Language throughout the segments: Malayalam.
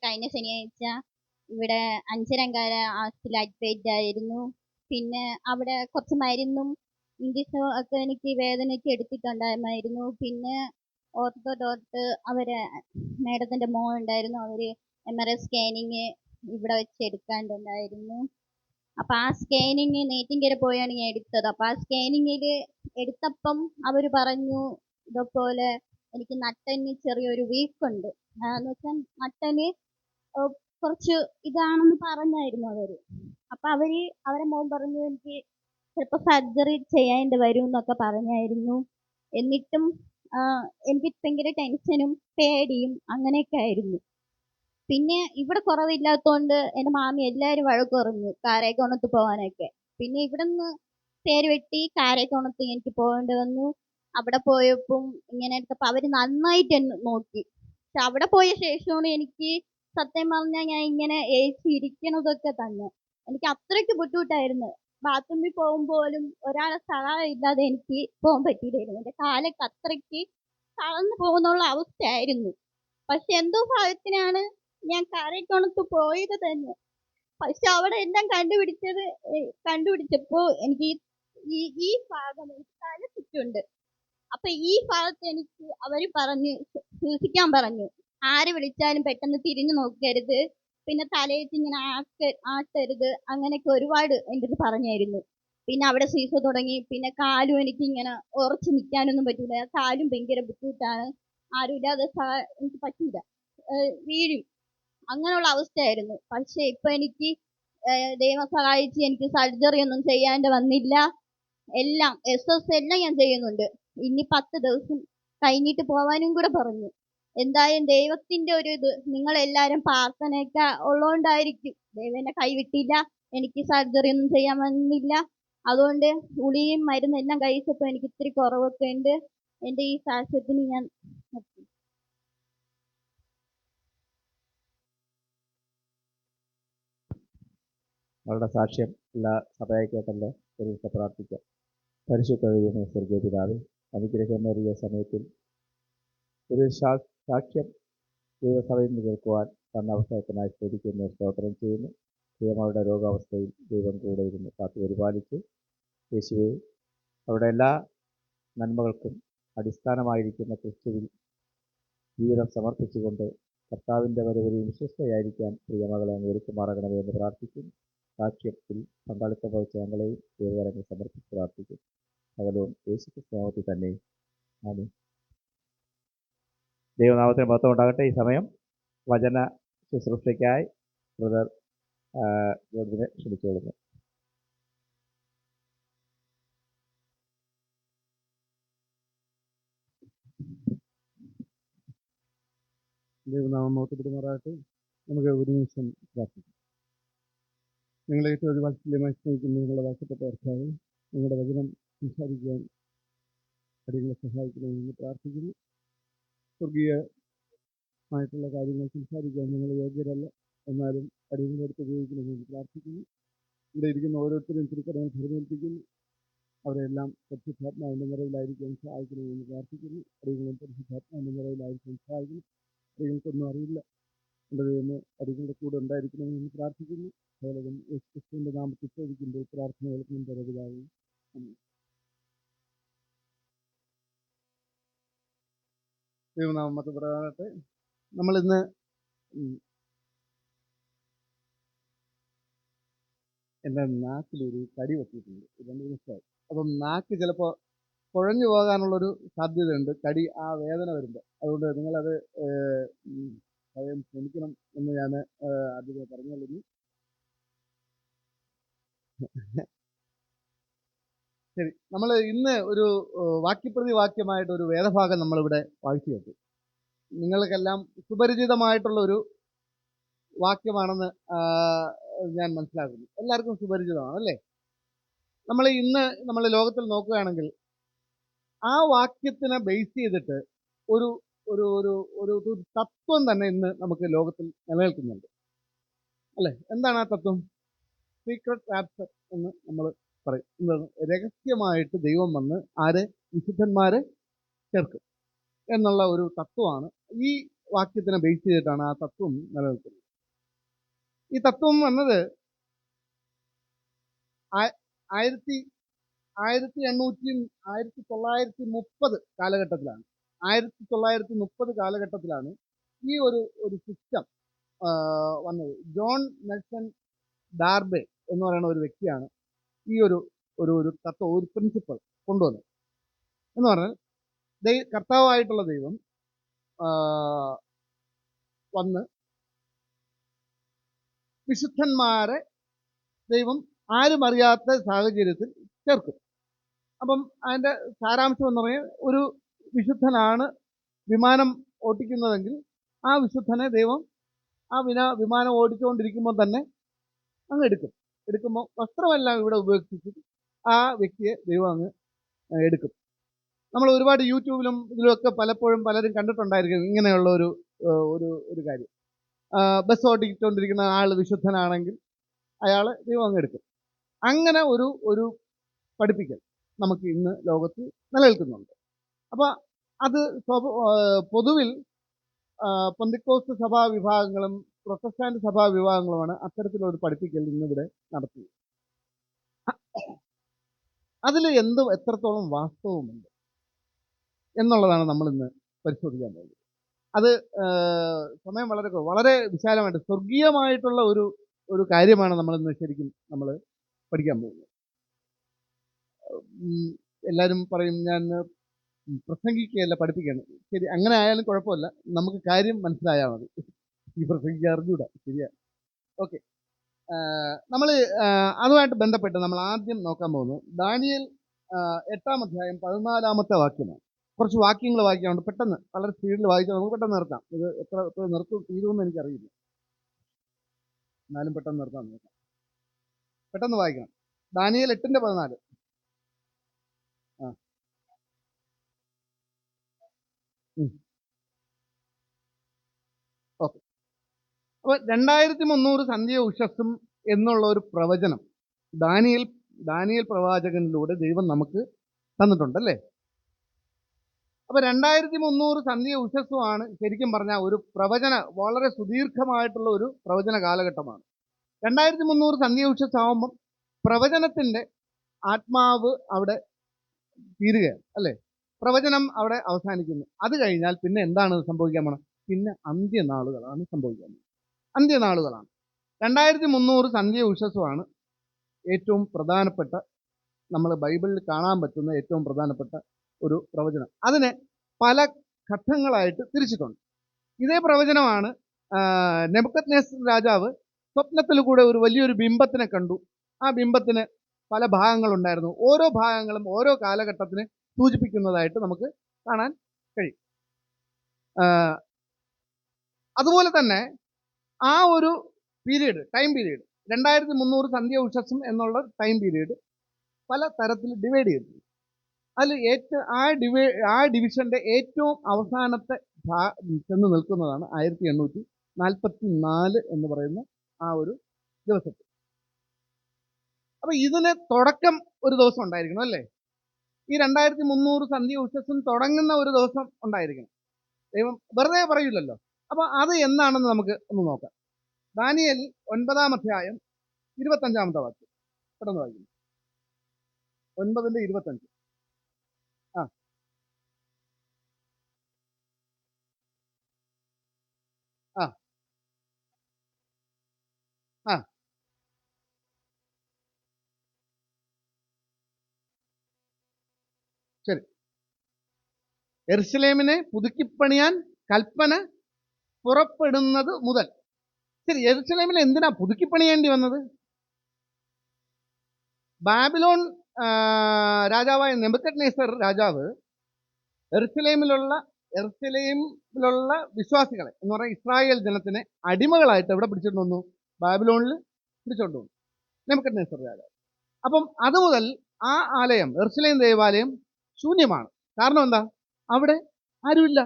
കഴിഞ്ഞ ശനിയാഴ്ച ഇവിടെ അഞ്ചരങ്കാല ആശുപത്രിയിൽ അഡ്മിറ്റ് ആയിരുന്നു. പിന്നെ അവിടെ കുറച്ച് മരുന്നും ഇഞ്ചക്ഷനും ഒക്കെ എനിക്ക് വേദനയ്ക്ക് എടുത്തിട്ടുണ്ടായിരുന്നു. പിന്നെ ഓർത്തോ ഡോക്ടർ അവരെ മേഡത്തിന്റെ മോൻ ഉണ്ടായിരുന്നു, അവര് MRI സ്കാനിങ് ഇവിടെ വെച്ച് എടുക്കാണ്ടുണ്ടായിരുന്നു. അപ്പൊ ആ സ്കാനിങ് നെയ്റ്റിൻകര പോയാണ് ഞാൻ എടുത്തത്. അപ്പൊ ആ സ്കാനിങ്ങിൽ എടുത്തപ്പം അവര് പറഞ്ഞു ഇതുപോലെ എനിക്ക് നട്ടന് ചെറിയൊരു വീക്കുണ്ട്. എന്ന് വെച്ചാൽ നട്ടന് കുറച്ച് ഇതാണെന്ന് പറഞ്ഞായിരുന്നു അവര്. അപ്പൊ അവരെ മോൻ പറഞ്ഞു എനിക്ക് ചിലപ്പോൾ സർജറി ചെയ്യേണ്ടി വരും എന്നൊക്കെ പറഞ്ഞായിരുന്നു. എന്നിട്ടും എനിക്ക് ഭയങ്കര ടെൻഷനും പേടിയും അങ്ങനെയൊക്കെ ആയിരുന്നു. പിന്നെ ഇവിടെ കുറവില്ലാത്തതുകൊണ്ട് എൻ്റെ മാമി എല്ലാവരും വഴക്ക് പറഞ്ഞു കാരേക്കോണത്ത് പോകാനൊക്കെ. പിന്നെ ഇവിടെ നിന്ന് പേര് വെട്ടി കാരേക്കോണത്ത് എനിക്ക് പോകേണ്ടി വന്നു. അവിടെ പോയപ്പം ഇങ്ങനെ എടുത്തപ്പോൾ അവർ നന്നായിട്ട് എന്നെ നോക്കി. പക്ഷെ അവിടെ പോയ ശേഷമാണ് എനിക്ക് സത്യം പറഞ്ഞാൽ ഞാൻ ഇങ്ങനെ ഇരിക്കണതൊക്കെ തന്നെ. എനിക്ക് അത്രയ്ക്ക് ബുദ്ധിമുട്ടായിരുന്നു. ബാത്റൂമിൽ പോകുമ്പോലും ഒരാളെ സഹായം ഇല്ലാതെ എനിക്ക് പോകാൻ പറ്റിയില്ലായിരുന്നു. എൻ്റെ കാലൊക്കെ അത്രയ്ക്ക് തളർന്നു പോകുന്നുള്ള അവസ്ഥയായിരുന്നു. പക്ഷെ എന്തോ ഭാഗ്യത്തിനാണ് ഞാൻ കാരേക്കോണത്ത് പോയത് തന്നെ. പക്ഷെ അവിടെ എല്ലാം കണ്ടുപിടിച്ചപ്പോ എനിക്ക് ഈ ഭാഗം എനിക്ക് തല ചുറ്റുണ്ട്. അപ്പൊ ഈ ഭാഗത്ത് എനിക്ക് അവര് പറഞ്ഞു സൂക്ഷിക്കാൻ പറഞ്ഞു. ആര് വിളിച്ചാലും പെട്ടെന്ന് തിരിഞ്ഞു നോക്കരുത്, പിന്നെ തലയിട്ട് ഇങ്ങനെ ആട്ടരുത്, അങ്ങനെയൊക്കെ ഒരുപാട് എൻ്റെ അടുത്ത് പറഞ്ഞായിരുന്നു. പിന്നെ അവിടെ സീസ തുടങ്ങി. പിന്നെ കാലും എനിക്ക് ഇങ്ങനെ ഉറച്ചു നിൽക്കാനൊന്നും പറ്റൂല. കാലും ഭയങ്കര ബുദ്ധിമുട്ടാണ്. ആരുമില്ലാതെ എനിക്ക് പറ്റൂല, വീഴും, അങ്ങനെയുള്ള അവസ്ഥയായിരുന്നു. പക്ഷെ ഇപ്പൊ എനിക്ക് ദൈവം സഹായിച്ച് എനിക്ക് സർജറി ഒന്നും ചെയ്യാണ്ട് വന്നില്ല. എല്ലാം SS എല്ലാം ഞാൻ ചെയ്യുന്നുണ്ട്. ഇനി 10 ദിവസം കഴിഞ്ഞിട്ട് പോവാനും കൂടെ പറഞ്ഞു. എന്തായാലും ദൈവത്തിന്റെ ഒരു ഇത് നിങ്ങളെല്ലാരും പ്രാർത്ഥനയൊക്കെ ഉള്ളതുകൊണ്ടായിരിക്കും ദൈവം എന്നെ കൈവിട്ടില്ല. എനിക്ക് സർജറി ഒന്നും ചെയ്യാൻ വന്നില്ല. അതുകൊണ്ട് ഗുളികയും മരുന്നും എല്ലാം കഴിച്ചപ്പോൾ എനിക്ക് ഇത്തിരി കുറവൊക്കെ ഉണ്ട്. എൻ്റെ ഈ സാക്ഷ്യത്തിന് ഞാൻ അവരുടെ സാക്ഷ്യം എല്ലാ സഭയെ കേട്ടല്ലോ. ഒരു ദിവസം പ്രാർത്ഥിക്കാം. പരിശുദ്ധ ദൈവമേ, സ്വർഗ്ഗീയ പിതാവേ, അനുഗ്രഹമേറിയ സമയത്തിൽ ഒരു സാക്ഷ്യം ദൈവസഭയിൽ നിന്ന് കേൾക്കുവാൻ തന്ന അവസരത്തിനായി സ്തുതിക്കുന്നു, സ്തോത്രം ചെയ്യുന്നു. ദൈവങ്ങളുടെ രോഗാവസ്ഥയിൽ ദൈവം കൂടെ ഇരുന്ന് കാത്തു പരിപാലിച്ച് യേശുവേ, അവരുടെ എല്ലാ നന്മകൾക്കും അടിസ്ഥാനമായിരിക്കുന്ന ക്രിസ്തുവിൽ ജീവിതം സമർപ്പിച്ചുകൊണ്ട് കർത്താവിൻ്റെ വരവരെയും വിശ്വസ്തയായിരിക്കാൻ പ്രിയമകളെ അങ്ങ് ഒരുക്കുമാറാകണമേ എന്ന് പ്രാർത്ഥിക്കുന്നു. സാക്ഷ്യത്തിൽ പങ്കാളിത്തം വഹിച്ച ഞങ്ങളെയും ദൈവകരങ്ങൾ സമർപ്പിച്ച് പ്രാർത്ഥിക്കുന്നു. സകലവും യേശുക്രിസ്തു നാമത്തിൽ തന്നെ. ആമേൻ. ദൈവനാമത്തിന് മഹത്വം ഉണ്ടാകട്ടെ. ഈ സമയം വചന ശുശ്രൂഷയ്ക്കായി ബ്രദർ ഗോഡ്വിനെ ക്ഷണിച്ചുകൊള്ളുന്നു. ദൈവനാമം മഹത്വപ്പെടുമാറാകട്ടെ. നമുക്ക് ഒരു നിമിഷം പ്രാർത്ഥിക്കാം. നിങ്ങളെ ഏറ്റവും വാത്സല്യമായി സ്നേഹിക്കുന്ന നിങ്ങളുടെ വാഴ്ചപ്പെട്ട കർത്താവേ, നിങ്ങളുടെ വചനം സംസാരിക്കുവാൻ അടിയങ്ങളെ സഹായിക്കണമെന്ന് പ്രാർത്ഥിക്കുന്നു. സ്വർഗീയമായിട്ടുള്ള കാര്യങ്ങൾ സംസാരിക്കാൻ നിങ്ങൾ യോഗ്യരല്ല, എന്നാലും അടിയങ്ങളെ അടുത്ത് ഉപയോഗിക്കണമെന്ന് പ്രാർത്ഥിക്കുന്നു. ഇവിടെ ഇരിക്കുന്ന ഓരോരുത്തരും തിരുക്കരങ്ങൾ ഫലമേൽപ്പിക്കുന്നു. അവരെല്ലാം പരിശുദ്ധാത്മാവിൻ്റെ നിറവിലായിരിക്കാൻ സഹായിക്കണമെന്ന് പ്രാർത്ഥിക്കുന്നു. അടിയങ്ങളും പരിശുദ്ധാത്മാവിൻ്റെ നിറവിലായിരിക്കാൻ സഹായിക്കുന്നു. അടിയങ്ങൾക്കൊന്നും അറിയില്ല, എൻ്റെ ദൈവമേ, അടിയങ്ങളുടെ കൂടെ ഉണ്ടായിരിക്കണമെന്ന് പ്രാർത്ഥിക്കുന്നു. കേവലം യേശുക്രിസ്തുവിൻ്റെ നാമത്തിൽ ചോദിക്കുമ്പോൾ പ്രാർത്ഥന കേൾക്കണം തരവിലാകും. ദൈവനാമം മഹത്വപ്പെടാകട്ടെ. നമ്മളിന്ന് എൻ്റെ നാക്കിലൊരു കടി പറ്റിയിട്ടുണ്ട് 2 ദിവസമായി. അപ്പം നാക്ക് ചിലപ്പോൾ കുഴഞ്ഞു പോകാനുള്ളൊരു സാധ്യതയുണ്ട്, കടി ആ വേദന വരുമ്പോൾ. അതുകൊണ്ട് നിങ്ങളത് സ്വയം ശ്രമിക്കണം എന്ന് ഞാൻ ആദ്യമേ പറഞ്ഞുകൊള്ളുന്നു. ശരി, നമ്മൾ ഇന്ന് ഒരു വാക്യമായിട്ടൊരു വേദഭാഗം നമ്മളിവിടെ വായിച്ചു കേട്ടു. നിങ്ങൾക്കെല്ലാം സുപരിചിതമായിട്ടുള്ള ഒരു വാക്യമാണെന്ന് ഞാൻ മനസ്സിലാക്കുന്നു. എല്ലാവർക്കും സുപരിചിതമാണ് അല്ലേ? നമ്മൾ ലോകത്തിൽ നോക്കുകയാണെങ്കിൽ ആ വാക്യത്തിനെ ബേസ് ചെയ്തിട്ട് ഒരു ഒരു ഒരു ഒരു തത്വം തന്നെ ഇന്ന് നമുക്ക് ലോകത്തിൽ നിലനിൽക്കുന്നുണ്ട് അല്ലേ? എന്താണ് ആ തത്വം? സീക്രട്ട് റാപ്ചർ എന്ന് നമ്മൾ പറയും. എന്താണ്? രഹസ്യമായിട്ട് ദൈവം വന്ന് വിശുദ്ധന്മാരെ ചേർക്കും എന്നുള്ള ഒരു തത്വമാണ്. ഈ വാക്യത്തിനെ ബേസ് ചെയ്തിട്ടാണ് ആ തത്വം നിലനിൽക്കുന്നത്. ഈ തത്വം വന്നത് 1930 കാലഘട്ടത്തിലാണ്. 1930 കാലഘട്ടത്തിലാണ് ഈ ഒരു സിസ്റ്റം വന്നത്. ജോൺ നെൽസൺ ഡാർബെ എന്ന് പറയുന്ന ഒരു വ്യക്തിയാണ് ഈ ഒരു തത്വം, ഒരു പ്രിൻസിപ്പൾ കൊണ്ടുവന്നത്. എന്ന് പറഞ്ഞാൽ കർത്താവായിട്ടുള്ള ദൈവം വന്ന് വിശുദ്ധന്മാരെ ദൈവം ആരും അറിയാത്ത സാഹചര്യത്തിൽ ചേർക്കും. അപ്പം അതിൻ്റെ സാരാംശം എന്ന് പറഞ്ഞാൽ, ഒരു വിശുദ്ധനാണ് വിമാനം ഓട്ടിക്കുന്നതെങ്കിൽ ആ വിശുദ്ധനെ ദൈവം ആ വിമാനം ഓടിച്ചുകൊണ്ടിരിക്കുമ്പോൾ തന്നെ അങ്ങ് എടുക്കുമ്പോൾ വസ്ത്രമെല്ലാം ഇവിടെ ഉപേക്ഷിച്ചിട്ട് ആ വ്യക്തിയെ ദൈവം അങ്ങ് എടുക്കും. നമ്മൾ ഒരുപാട് യൂട്യൂബിലും ഇതിലുമൊക്കെ പലപ്പോഴും പലരും കണ്ടിട്ടുണ്ടായിരിക്കും ഇങ്ങനെയുള്ള ഒരു കാര്യം. ബസ് ഓടിച്ചുകൊണ്ടിരിക്കുന്ന ആൾ വിശുദ്ധനാണെങ്കിൽ അയാൾ ദൈവം അങ്ങ് എടുക്കും. അങ്ങനെ ഒരു പഠിപ്പിക്കൽ നമുക്ക് ഇന്ന് ലോകത്ത് നിലനിൽക്കുന്നുണ്ട്. അപ്പോൾ അത് പൊതുവിൽ പെന്തക്കോസ്ത് സഭാ വിഭാഗങ്ങളും പ്രൊട്ടസ്റ്റാന്റ് സഭാ വിഭാഗങ്ങളുമാണ് അത്തരത്തിലൊരു പഠിപ്പിക്കൽ ഇന്നിവിടെ നടത്തുന്നത്. അതിൽ എത്രത്തോളം വാസ്തവമുണ്ട് എന്നുള്ളതാണ് നമ്മൾ ഇന്ന് പരിശോധിക്കാൻ പോകുന്നത്. അത് സമയം വളരെ വിശാലമായിട്ട് സ്വർഗീയമായിട്ടുള്ള ഒരു കാര്യമാണ് നമ്മളിന്ന് ശരിക്കും നമ്മൾ പഠിക്കാൻ പോകുന്നത്. എല്ലാവരും പറയും ഞാൻ പ്രസംഗിക്കുകയല്ല പഠിപ്പിക്കുകയാണ്. ശരി, അങ്ങനെ ആയാലും കുഴപ്പമില്ല, നമുക്ക് കാര്യം മനസ്സിലായാൽ മതി. ഈ പ്രസംഗിക്കാൻ അറിഞ്ഞൂടാ, ശരിയാ. ഓക്കെ, നമ്മൾ അതുമായിട്ട് ബന്ധപ്പെട്ട് നമ്മൾ ആദ്യം നോക്കാൻ പോകുന്നത് ദാനിയേൽ 8-ാം അധ്യായം 14-ാമത്തെ വാക്യമാണ്. കുറച്ച് വാക്യങ്ങൾ വായിക്കാറുണ്ട്, പെട്ടെന്ന് വളരെ സ്പീഡിൽ വായിച്ചാൽ നമുക്ക് പെട്ടെന്ന് നിർത്താം. ഇത് എത്ര തീരുമെന്ന് എനിക്കറിയില്ല, എന്നാലും പെട്ടെന്ന് നിർത്താൻ നോക്കാം. പെട്ടെന്ന് വായിക്കണം. ദാനിയേൽ 8:14. ഓക്കെ. അപ്പോൾ 2300 സന്ധ്യ ഉഷസ്സും എന്നുള്ള ഒരു പ്രവചനം ദാനിയേൽ പ്രവാചകനിലൂടെ ദൈവം നമുക്ക് തന്നിട്ടുണ്ടല്ലേ. അപ്പോൾ 2300 സന്ധ്യ ഉഷസ്സുമാണ് ശരിക്കും പറഞ്ഞാൽ ഒരു വളരെ സുദീർഘമായിട്ടുള്ള ഒരു പ്രവചന കാലഘട്ടമാണ്. 2300 സന്ധ്യ ഉഷസ്സാവുമ്പം പ്രവചനത്തിൻ്റെ ആത്മാവ് അവിടെ തീരുകയാണ് അല്ലേ. പ്രവചനം അവിടെ അവസാനിക്കുന്നു. അത് കഴിഞ്ഞാൽ പിന്നെ എന്താണ് സംഭവിക്കാൻ പോണത്? പിന്നെ അന്ത്യനാളുകളാണ് സംഭവിക്കാൻ പോകുന്നത്. അന്ത്യനാളുകളാണ്. 2300 സന്ധ്യ ഉഷസ്സുമാണ് ഏറ്റവും പ്രധാനപ്പെട്ട, നമ്മൾ ബൈബിളിൽ കാണാൻ പറ്റുന്ന ഏറ്റവും പ്രധാനപ്പെട്ട ഒരു പ്രവചനം. അതിനെ പല ഘട്ടങ്ങളായിട്ട് തിരിച്ചിട്ടുണ്ട്. ഇതേ പ്രവചനമാണ് നെബൂഖദ്നേസർ രാജാവ് സ്വപ്നത്തിൽ കൂടെ ഒരു വലിയൊരു ബിംബത്തിനെ കണ്ടു. ആ ബിംബത്തിന് പല ഭാഗങ്ങളുണ്ടായിരുന്നു. ഓരോ ഭാഗങ്ങളും ഓരോ കാലഘട്ടത്തിനെ സൂചിപ്പിക്കുന്നതായിട്ട് നമുക്ക് കാണാൻ കഴിയും. അതുപോലെ തന്നെ ആ ഒരു ടൈം പീരീഡ് 2300 സന്ധ്യ ഉഷസ്സും എന്നുള്ള ടൈം പീരീഡ് പല തരത്തിൽ ഡിവൈഡ് ചെയ്തിട്ടുണ്ട്. അതിൽ ആ ഡിവിഷന്റെ ഏറ്റവും അവസാനത്തെ ചെന്ന് നിൽക്കുന്നതാണ് 1844 എന്ന് പറയുന്ന ആ ഒരു ദിവസത്തിൽ. അപ്പൊ ഇതിന് തുടക്കം ഒരു ദിവസം ഉണ്ടായിരിക്കണം അല്ലേ. ഈ 2300 സന്ധ്യ ഉഷസ്സും തുടങ്ങുന്ന ഒരു ദിവസം ഉണ്ടായിരിക്കണം. ദൈവം വെറുതെ പറയില്ലല്ലോ. അപ്പൊ അത് എന്നാണെന്ന് നമുക്ക് ഒന്ന് നോക്കാം. ദാനിയേൽ 9-ാം അധ്യായം 25-ാമത്തെ വാക്യം പെട്ടെന്ന് വായിക്കുന്നു. 9:25. ശരി. യെരുശലേമിനെ പുതുക്കിപ്പണിയാൻ കൽപ്പന പുറപ്പെടുന്നത് മുതൽ. ശരി, യെരുശലേമിനെ എന്തിനാ പുതുക്കിപ്പണിയേണ്ടി വന്നത്? ബാബിലോൺ രാജാവായ നെബൂഖദ്നേസർ രാജാവ് യെരുശലേമിലുള്ള വിശ്വാസികളെ എന്ന് പറഞ്ഞാൽ ഇസ്രായേൽ ജനത്തിനെ അടിമകളായിട്ട് എവിടെ പിടിച്ചിട്ട് വന്നു? ബാബിലോണിൽ പിടിച്ചോണ്ട് വന്നു നെബൂഖദ്നേസർ രാജാവ്. അപ്പം അതുമുതൽ ആ ആലയം, യെരുശലേം ദേവാലയം ശൂന്യമാണ്. കാരണം എന്താ? അവിടെ ആരുമില്ല.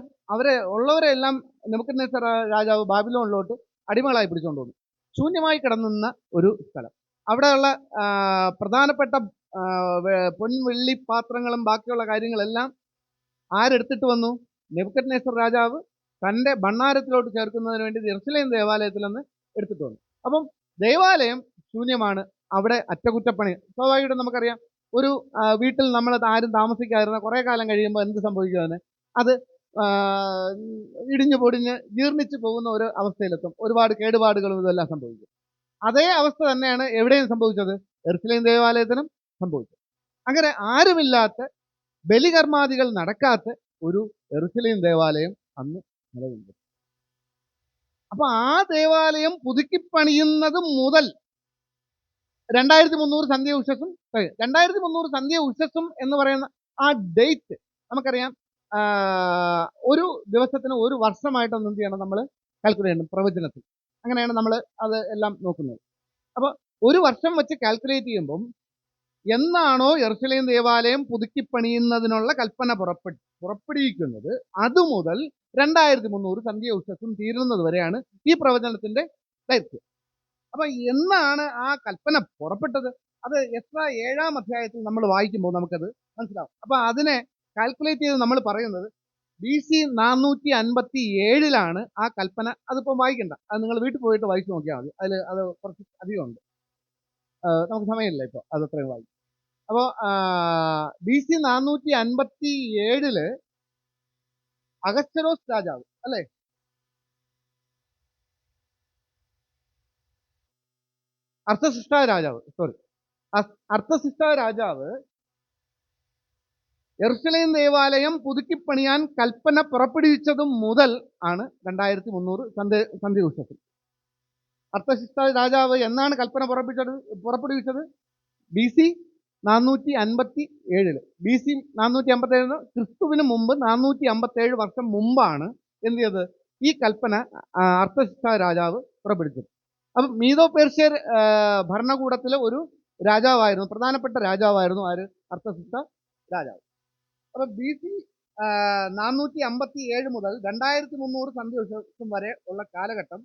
ഉള്ളവരെ എല്ലാം നെബൂഖദ്നേസർ രാജാവ് ബാബിലോണിലോട്ട് അടിമകളായി പിടിച്ചുകൊണ്ട് വന്നു. ശൂന്യമായി കിടന്നുന്ന ഒരു സ്ഥലം. അവിടെയുള്ള പ്രധാനപ്പെട്ട പൊൻവെള്ളി പാത്രങ്ങളും ബാക്കിയുള്ള കാര്യങ്ങളെല്ലാം ആരെടുത്തിട്ട് വന്നു? നെബൂഖദ്നേസർ രാജാവ് തൻ്റെ ഭണ്ഡാരത്തിലോട്ട് ചേർക്കുന്നതിന് വേണ്ടി യെരുശലേം ദേവാലയത്തിൽ നിന്ന് എടുത്തിട്ട് വന്നു. അപ്പം ദേവാലയം ശൂന്യമാണ്, അവിടെ അറ്റകുറ്റപ്പണി. സ്വാഭാവികമായിട്ടും നമുക്കറിയാം, ഒരു വീട്ടിൽ നമ്മൾ ആരും താമസിക്കാതിരുന്ന കുറേ കാലം കഴിയുമ്പോൾ എന്ത് സംഭവിക്കും? അത് ഇടിഞ്ഞു പൊടിഞ്ഞ് ജീർണിച്ച് പോകുന്ന ഒരു അവസ്ഥയിലെത്തും. ഒരുപാട് കേടുപാടുകളും ഇതെല്ലാം സംഭവിക്കും. അതേ അവസ്ഥ തന്നെയാണ് എവിടെയും സംഭവിച്ചത്, യെരുശലേം ദേവാലയത്തിനും സംഭവിച്ചത്. അങ്ങനെ ആരുമില്ലാത്ത, ബലികർമാദികൾ നടക്കാത്ത ഒരു യെരുശലേം ദേവാലയം അന്ന് നിലവിലുണ്ട്. അപ്പൊ ആ ദേവാലയം പുതുക്കിപ്പണിയുന്നത് മുതൽ 2300 സന്ധ്യ ഉഷസ്സും 2300 സന്ധ്യ ഉഷസ്സും എന്ന് പറയുന്ന ആ ഡേറ്റ് നമുക്കറിയാം. ഒരു ദിവസത്തിന് ഒരു വർഷമായിട്ട് എന്ത് ചെയ്യണം, നമ്മൾ കാൽക്കുലേറ്റ് ചെയ്യണം പ്രവചനത്തിൽ. അങ്ങനെയാണ് നമ്മൾ അത് എല്ലാം നോക്കുന്നത്. അപ്പോൾ ഒരു വർഷം വെച്ച് കാൽക്കുലേറ്റ് ചെയ്യുമ്പം എന്നാണോ യെരുശലേം ദേവാലയം പുതുക്കിപ്പണിയുന്നതിനുള്ള കൽപ്പന പുറപ്പെടുവിക്കുന്നത്, അതുമുതൽ 2300 സന്ധ്യ ഉഷസ്സും തീരുന്നത് വരെയാണ് ഈ പ്രവചനത്തിന്റെ ദൈർഘ്യം. അപ്പൊ എന്നാണ് ആ കൽപ്പന പുറപ്പെട്ടത്? അത് എസ്രാ 7-ാം അധ്യായത്തിൽ നമ്മൾ വായിക്കുമ്പോൾ നമുക്കത് മനസ്സിലാവും. അപ്പൊ അതിനെ കാൽക്കുലേറ്റ് ചെയ്ത് നമ്മൾ പറയുന്നത് BC 457 ആ കൽപ്പന. അതിപ്പം വായിക്കണ്ട, അത് നിങ്ങൾ വീട്ടിൽ പോയിട്ട് വായിച്ചു നോക്കിയാൽ മതി. അത് കുറച്ച് അധികമുണ്ട്, നമുക്ക് സമയമില്ല ഇപ്പോൾ അത് അത്രയും വായിക്കും. അപ്പോൾ BC 457 അഗസ്തരോസ് രാജാവ്, അല്ലേ, അർത്ഥസിഷ്ഠ രാജാവ് യെരുശലേം ദേവാലയം പുതുക്കിപ്പണിയാൻ കൽപ്പന പുറപ്പെടുവിച്ചതും മുതൽ ആണ് 2300 സന്ധ്യ ഉഷസ്സും. അർത്ഥസിഷ്ഠ രാജാവ് എന്നാണ് കൽപ്പന പുറപ്പെടുവിച്ചത്? BC 457. BC 457 ക്രിസ്തുവിന് മുമ്പ് 457 വർഷം മുമ്പാണ് എന്ത് ചെയ്തത്? ഈ കൽപ്പന അർത്ഥസിഷ്ഠ രാജാവ് പുറപ്പെടുവിച്ചത്. അപ്പം മീദോ പേർഷ്യർ ഭരണകൂടത്തിലെ ഒരു രാജാവായിരുന്നു, പ്രധാനപ്പെട്ട രാജാവായിരുന്നു ആര്? അർത്ഥസിഷ്ഠ രാജാവ്. അപ്പം BC 457 മുതൽ 2300 സന്ധ്യ ഉഷസ്സും വരെ ഉള്ള കാലഘട്ടം,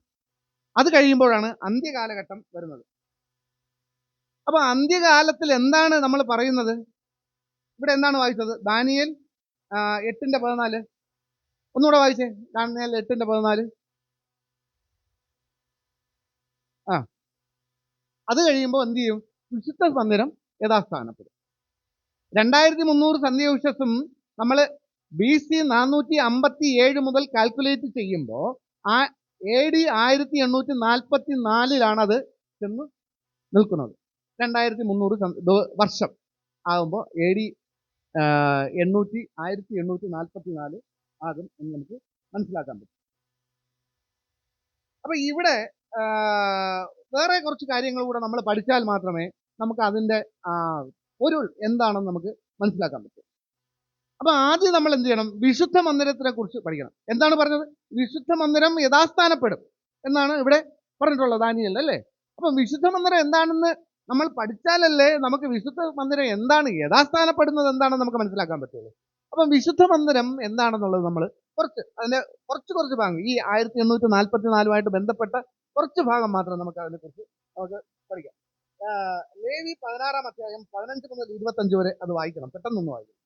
അത് കഴിയുമ്പോഴാണ് അന്ത്യകാലഘട്ടം വരുന്നത്. അപ്പൊ അന്ത്യകാലത്തിൽ എന്താണ് നമ്മൾ പറയുന്നത്? ഇവിടെ എന്താണ് വായിച്ചത്? ദാനിയേൽ 8:14. ഒന്നുകൂടെ വായിച്ചേ, ദാനിയേൽ 8:14. അത് കഴിയുമ്പോൾ എന്ത് ചെയ്യും? വിശുദ്ധ മന്ദിരം യഥാസ്ഥാനപ്പെടും. 2300 സന്ധ്യ ഉഷസ്സും നമ്മൾ BC 457 മുതൽ കാൽക്കുലേറ്റ് ചെയ്യുമ്പോൾ AD 1844 അത് ചെന്ന് നിൽക്കുന്നത്. 2300 വർഷം ആകുമ്പോൾ AD 1844 ആകും എന്ന് നമുക്ക് മനസ്സിലാക്കാൻ പറ്റും. അപ്പൊ ഇവിടെ വേറെ കുറച്ച് കാര്യങ്ങൾ കൂടെ നമ്മൾ പഠിച്ചാൽ മാത്രമേ നമുക്ക് അതിൻ്റെ പൊരുൾ എന്താണെന്ന് നമുക്ക് മനസ്സിലാക്കാൻ പറ്റും. അപ്പൊ ആദ്യം നമ്മൾ എന്ത് ചെയ്യണം? വിശുദ്ധ മന്ദിരത്തിനെ കുറിച്ച് പഠിക്കണം. എന്താണ് പറഞ്ഞത്? വിശുദ്ധ മന്ദിരം യഥാസ്ഥാനപ്പെടും എന്നാണ് ഇവിടെ പറഞ്ഞിട്ടുള്ളത് ദാനിയേൽ, അല്ലേ? അപ്പം വിശുദ്ധ മന്ദിരം എന്താണെന്ന് നമ്മൾ പഠിച്ചാലല്ലേ നമുക്ക് വിശുദ്ധ മന്ദിരം എന്താണ്, യഥാസ്ഥാനപ്പെടുന്നത് എന്താണെന്ന് നമുക്ക് മനസ്സിലാക്കാൻ പറ്റുള്ളൂ. അപ്പം വിശുദ്ധ മന്ദിരം എന്താണെന്നുള്ളത് നമ്മൾ അതിന്റെ കുറച്ച് ഭാഗം, ഈ 1844 ബന്ധപ്പെട്ട കുറച്ച് ഭാഗം മാത്രം നമുക്ക് അതിനെക്കുറിച്ച് പഠിക്കാം. ലേവി 16-ാം അധ്യായം 15 മുതൽ 25 വരെ അത് വായിക്കണം, പെട്ടെന്നൊന്ന് വായിക്കണം.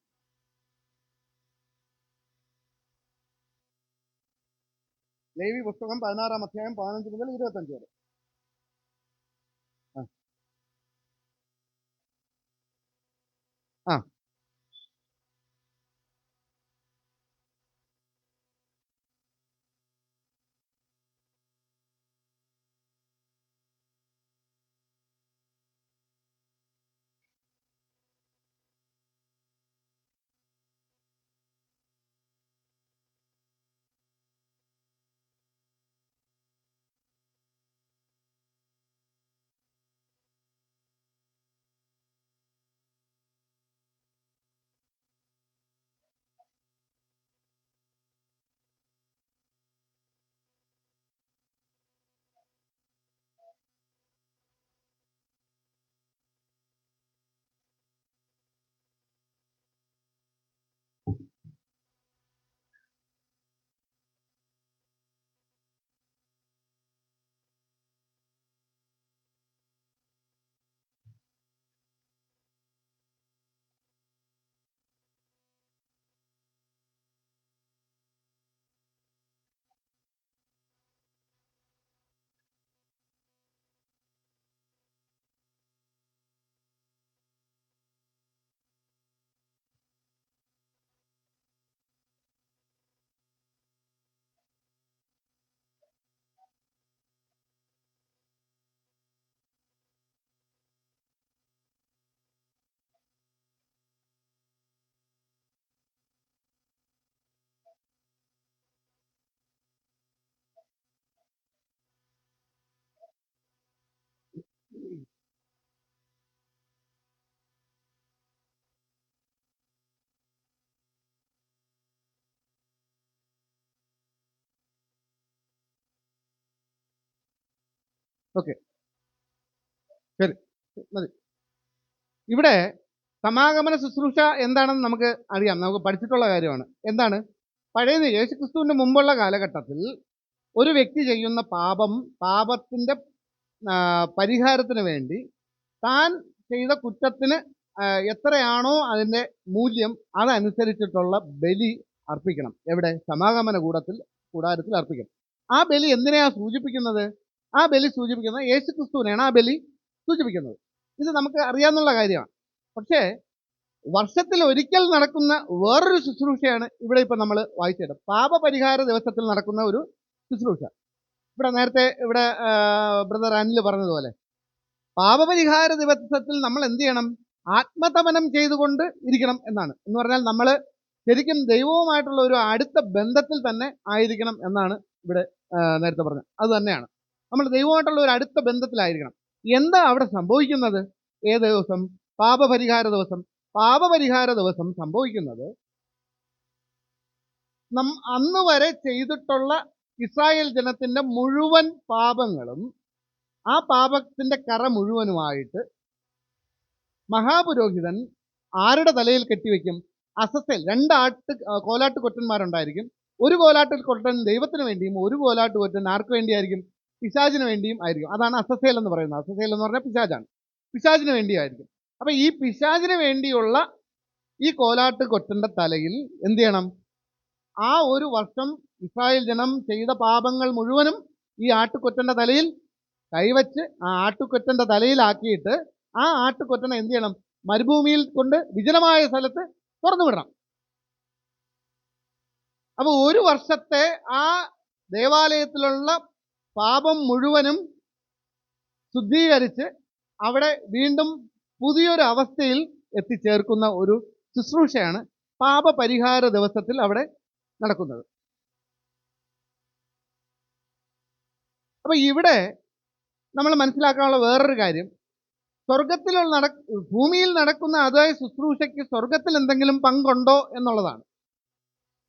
ലേവി പുസ്തകം 16-ാം അധ്യായം 15 മുതൽ 25 വരെ. ആ ഓക്കെ, ശരി, മതി. ഇവിടെ സമാഗമന ശുശ്രൂഷ എന്താണെന്ന് നമുക്ക് അറിയാം, നമുക്ക് പഠിച്ചിട്ടുള്ള കാര്യമാണ്. എന്താണ്? പഴയ യേശുക്രിസ്തുവിന്റെ മുമ്പുള്ള കാലഘട്ടത്തിൽ ഒരു വ്യക്തി ചെയ്യുന്ന പാപത്തിന്റെ പരിഹാരത്തിന് വേണ്ടി താൻ ചെയ്ത കുറ്റത്തിന് എത്രയാണോ അതിന്റെ മൂല്യം അതനുസരിച്ചിട്ടുള്ള ബലി അർപ്പിക്കണം. എവിടെ? സമാഗമന കൂടാരത്തിൽ അർപ്പിക്കണം. ആ ബലി എന്തിനെയാ സൂചിപ്പിക്കുന്നത്? ആ ബലി സൂചിപ്പിക്കുന്നത് യേശുക്രിസ്തുവിനെയാണ് ആ ബലി സൂചിപ്പിക്കുന്നത്. ഇത് നമുക്ക് അറിയാവുന്ന കാര്യമാണ്. പക്ഷേ വർഷത്തിൽ ഒരിക്കൽ നടക്കുന്ന വേറൊരു ശുശ്രൂഷയാണ് ഇവിടെ ഇപ്പം നമ്മൾ വായിച്ചത്. പാപപരിഹാര ദിവസത്തിൽ നടക്കുന്ന ഒരു ശുശ്രൂഷ. ഇവിടെ നേരത്തെ ബ്രദർ അനിൽ പറഞ്ഞതുപോലെ പാപപരിഹാര ദിവസത്തിൽ നമ്മൾ എന്ത് ചെയ്യണം? ആത്മതപനം ചെയ്തുകൊണ്ട് ഇരിക്കണം എന്നാണ്. എന്ന് പറഞ്ഞാൽ നമ്മൾ ശരിക്കും ദൈവവുമായിട്ടുള്ള ഒരു അടുത്ത ബന്ധത്തിൽ തന്നെ ആയിരിക്കണം എന്നാണ് ഇവിടെ നേരത്തെ പറഞ്ഞത്. അത് തന്നെയാണ്, നമ്മൾ ദൈവമായിട്ടുള്ള ഒരു അടുത്ത ബന്ധത്തിലായിരിക്കണം. എന്താ അവിടെ സംഭവിക്കുന്നത്? ഏത് ദിവസം? പാപപരിഹാര ദിവസം. പാപപരിഹാര ദിവസം സംഭവിക്കുന്നത് അന്ന് വരെ ചെയ്തിട്ടുള്ള ഇസ്രായേൽ ജനത്തിന്റെ മുഴുവൻ പാപങ്ങളും ആ പാപത്തിന്റെ കറ മുഴുവനുമായിട്ട് മഹാപുരോഹിതൻ ആരുടെ തലയിൽ കെട്ടിവെക്കും? അസസേൽ. 2 കോലാട്ട് കൊറ്റന്മാരുണ്ടായിരിക്കും. ഒരു കോലാട്ട് കൊറ്റൻ ദൈവത്തിന് വേണ്ടിയും ഒരു കോലാട്ട് കൊറ്റൻ ആർക്ക് വേണ്ടിയായിരിക്കും? പിശാചിന് വേണ്ടിയും ആയിരിക്കും. അതാണ് അസസേൽ എന്ന് പറയുന്നത്. അസസേൽ എന്ന് പറഞ്ഞാൽ പിശാചാണ്. പിശാചിന് വേണ്ടിയായിരിക്കും. അപ്പൊ ഈ പിശാചിന് വേണ്ടിയുള്ള ഈ കോലാട്ട് കൊറ്റന്റെ തലയിൽ എന്ത് ചെയ്യണം? ആ ഒരു വർഷം ഇസ്രായേൽ ജനം ചെയ്ത പാപങ്ങൾ മുഴുവനും ഈ ആട്ടുകൊറ്റന്റെ തലയിൽ കൈവച്ച് ആ ആട്ടുകൊറ്റന്റെ തലയിലാക്കിയിട്ട് ആ ആട്ടുകൊറ്റനെ എന്ത് ചെയ്യണം? മരുഭൂമിയിൽ കൊണ്ട് വിജനമായ സ്ഥലത്ത് തുറന്നു വിടണം. അപ്പൊ ഒരു വർഷത്തെ ആ ദേവാലയത്തിലുള്ള പാപം മുഴുവനും ശുദ്ധീകരിച്ച് അവിടെ വീണ്ടും പുതിയൊരു അവസ്ഥയിൽ എത്തിച്ചേർക്കുന്ന ഒരു ശുശ്രൂഷയാണ് പാപപരിഹാര ദിവസത്തിൽ അവിടെ നടക്കുന്നത്. അപ്പൊ ഇവിടെ നമ്മൾ മനസ്സിലാക്കാനുള്ള വേറൊരു കാര്യം, ഭൂമിയിൽ നടക്കുന്ന അതേ ശുശ്രൂഷയ്ക്ക് സ്വർഗത്തിൽ എന്തെങ്കിലും പങ്കുണ്ടോ എന്നുള്ളതാണ്.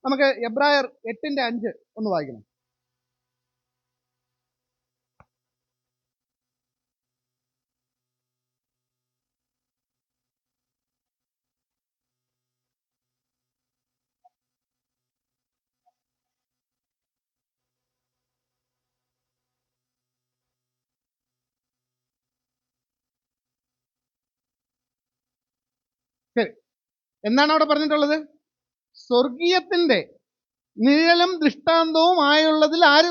നമുക്ക് എബ്രായർ 8:5 ഒന്ന് വായിക്കണം. ശരി, എന്താണ് അവിടെ പറഞ്ഞിട്ടുള്ളത്? സ്വർഗീയത്തിന്റെ നിഴലും ദൃഷ്ടാന്തവും ആയുള്ളതിൽ ആര്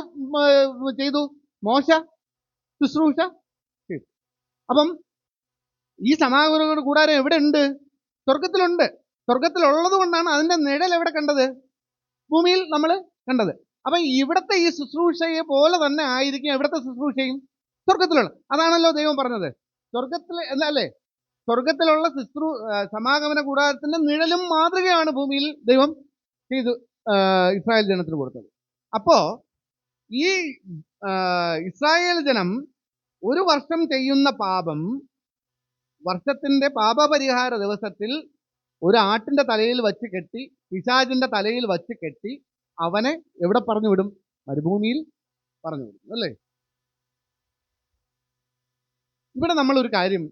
ചെയ്തു? മോശ ശുശ്രൂഷ ചെയ്തു. അപ്പം ഈ സമാഗമന കൂടാരം എവിടെ ഉണ്ട്? സ്വർഗത്തിലുണ്ട്. സ്വർഗത്തിലുള്ളത് കൊണ്ടാണ് അതിന്റെ നിഴൽ എവിടെ കണ്ടത്? ഭൂമിയിൽ നമ്മൾ കണ്ടത്. അപ്പൊ ഇവിടുത്തെ ഈ ശുശ്രൂഷയെ പോലെ തന്നെ ആയിരിക്കും എവിടുത്തെ ശുശ്രൂഷയും സ്വർഗത്തിലുള്ള. അതാണല്ലോ ദൈവം പറഞ്ഞത്. സ്വർഗത്തിൽ എന്നല്ലേ? സ്വർഗത്തിലുള്ള സമാഗമന കൂടാരത്തിന്റെ നിഴലും മാതൃകയാണ് ഭൂമിയിൽ ദൈവം ചെയ്തു ഇസ്രായേൽ ജനത്തിന് കൊടുത്തത്. അപ്പോ ഈ ഇസ്രായേൽ ജനം ഒരു വർഷം ചെയ്യുന്ന പാപം വർഷത്തിന്റെ പാപപരിഹാര ദിവസത്തിൽ ഒരു ആട്ടിന്റെ തലയിൽ വച്ച് കെട്ടി, പിശാചിന്റെ തലയിൽ വച്ച് കെട്ടി അവനെ എവിടെ പറഞ്ഞു വിടും? മരുഭൂമിയിൽ പറഞ്ഞു വിടും, അല്ലേ? ഇവിടെ നമ്മൾ ഒരു കാര്യം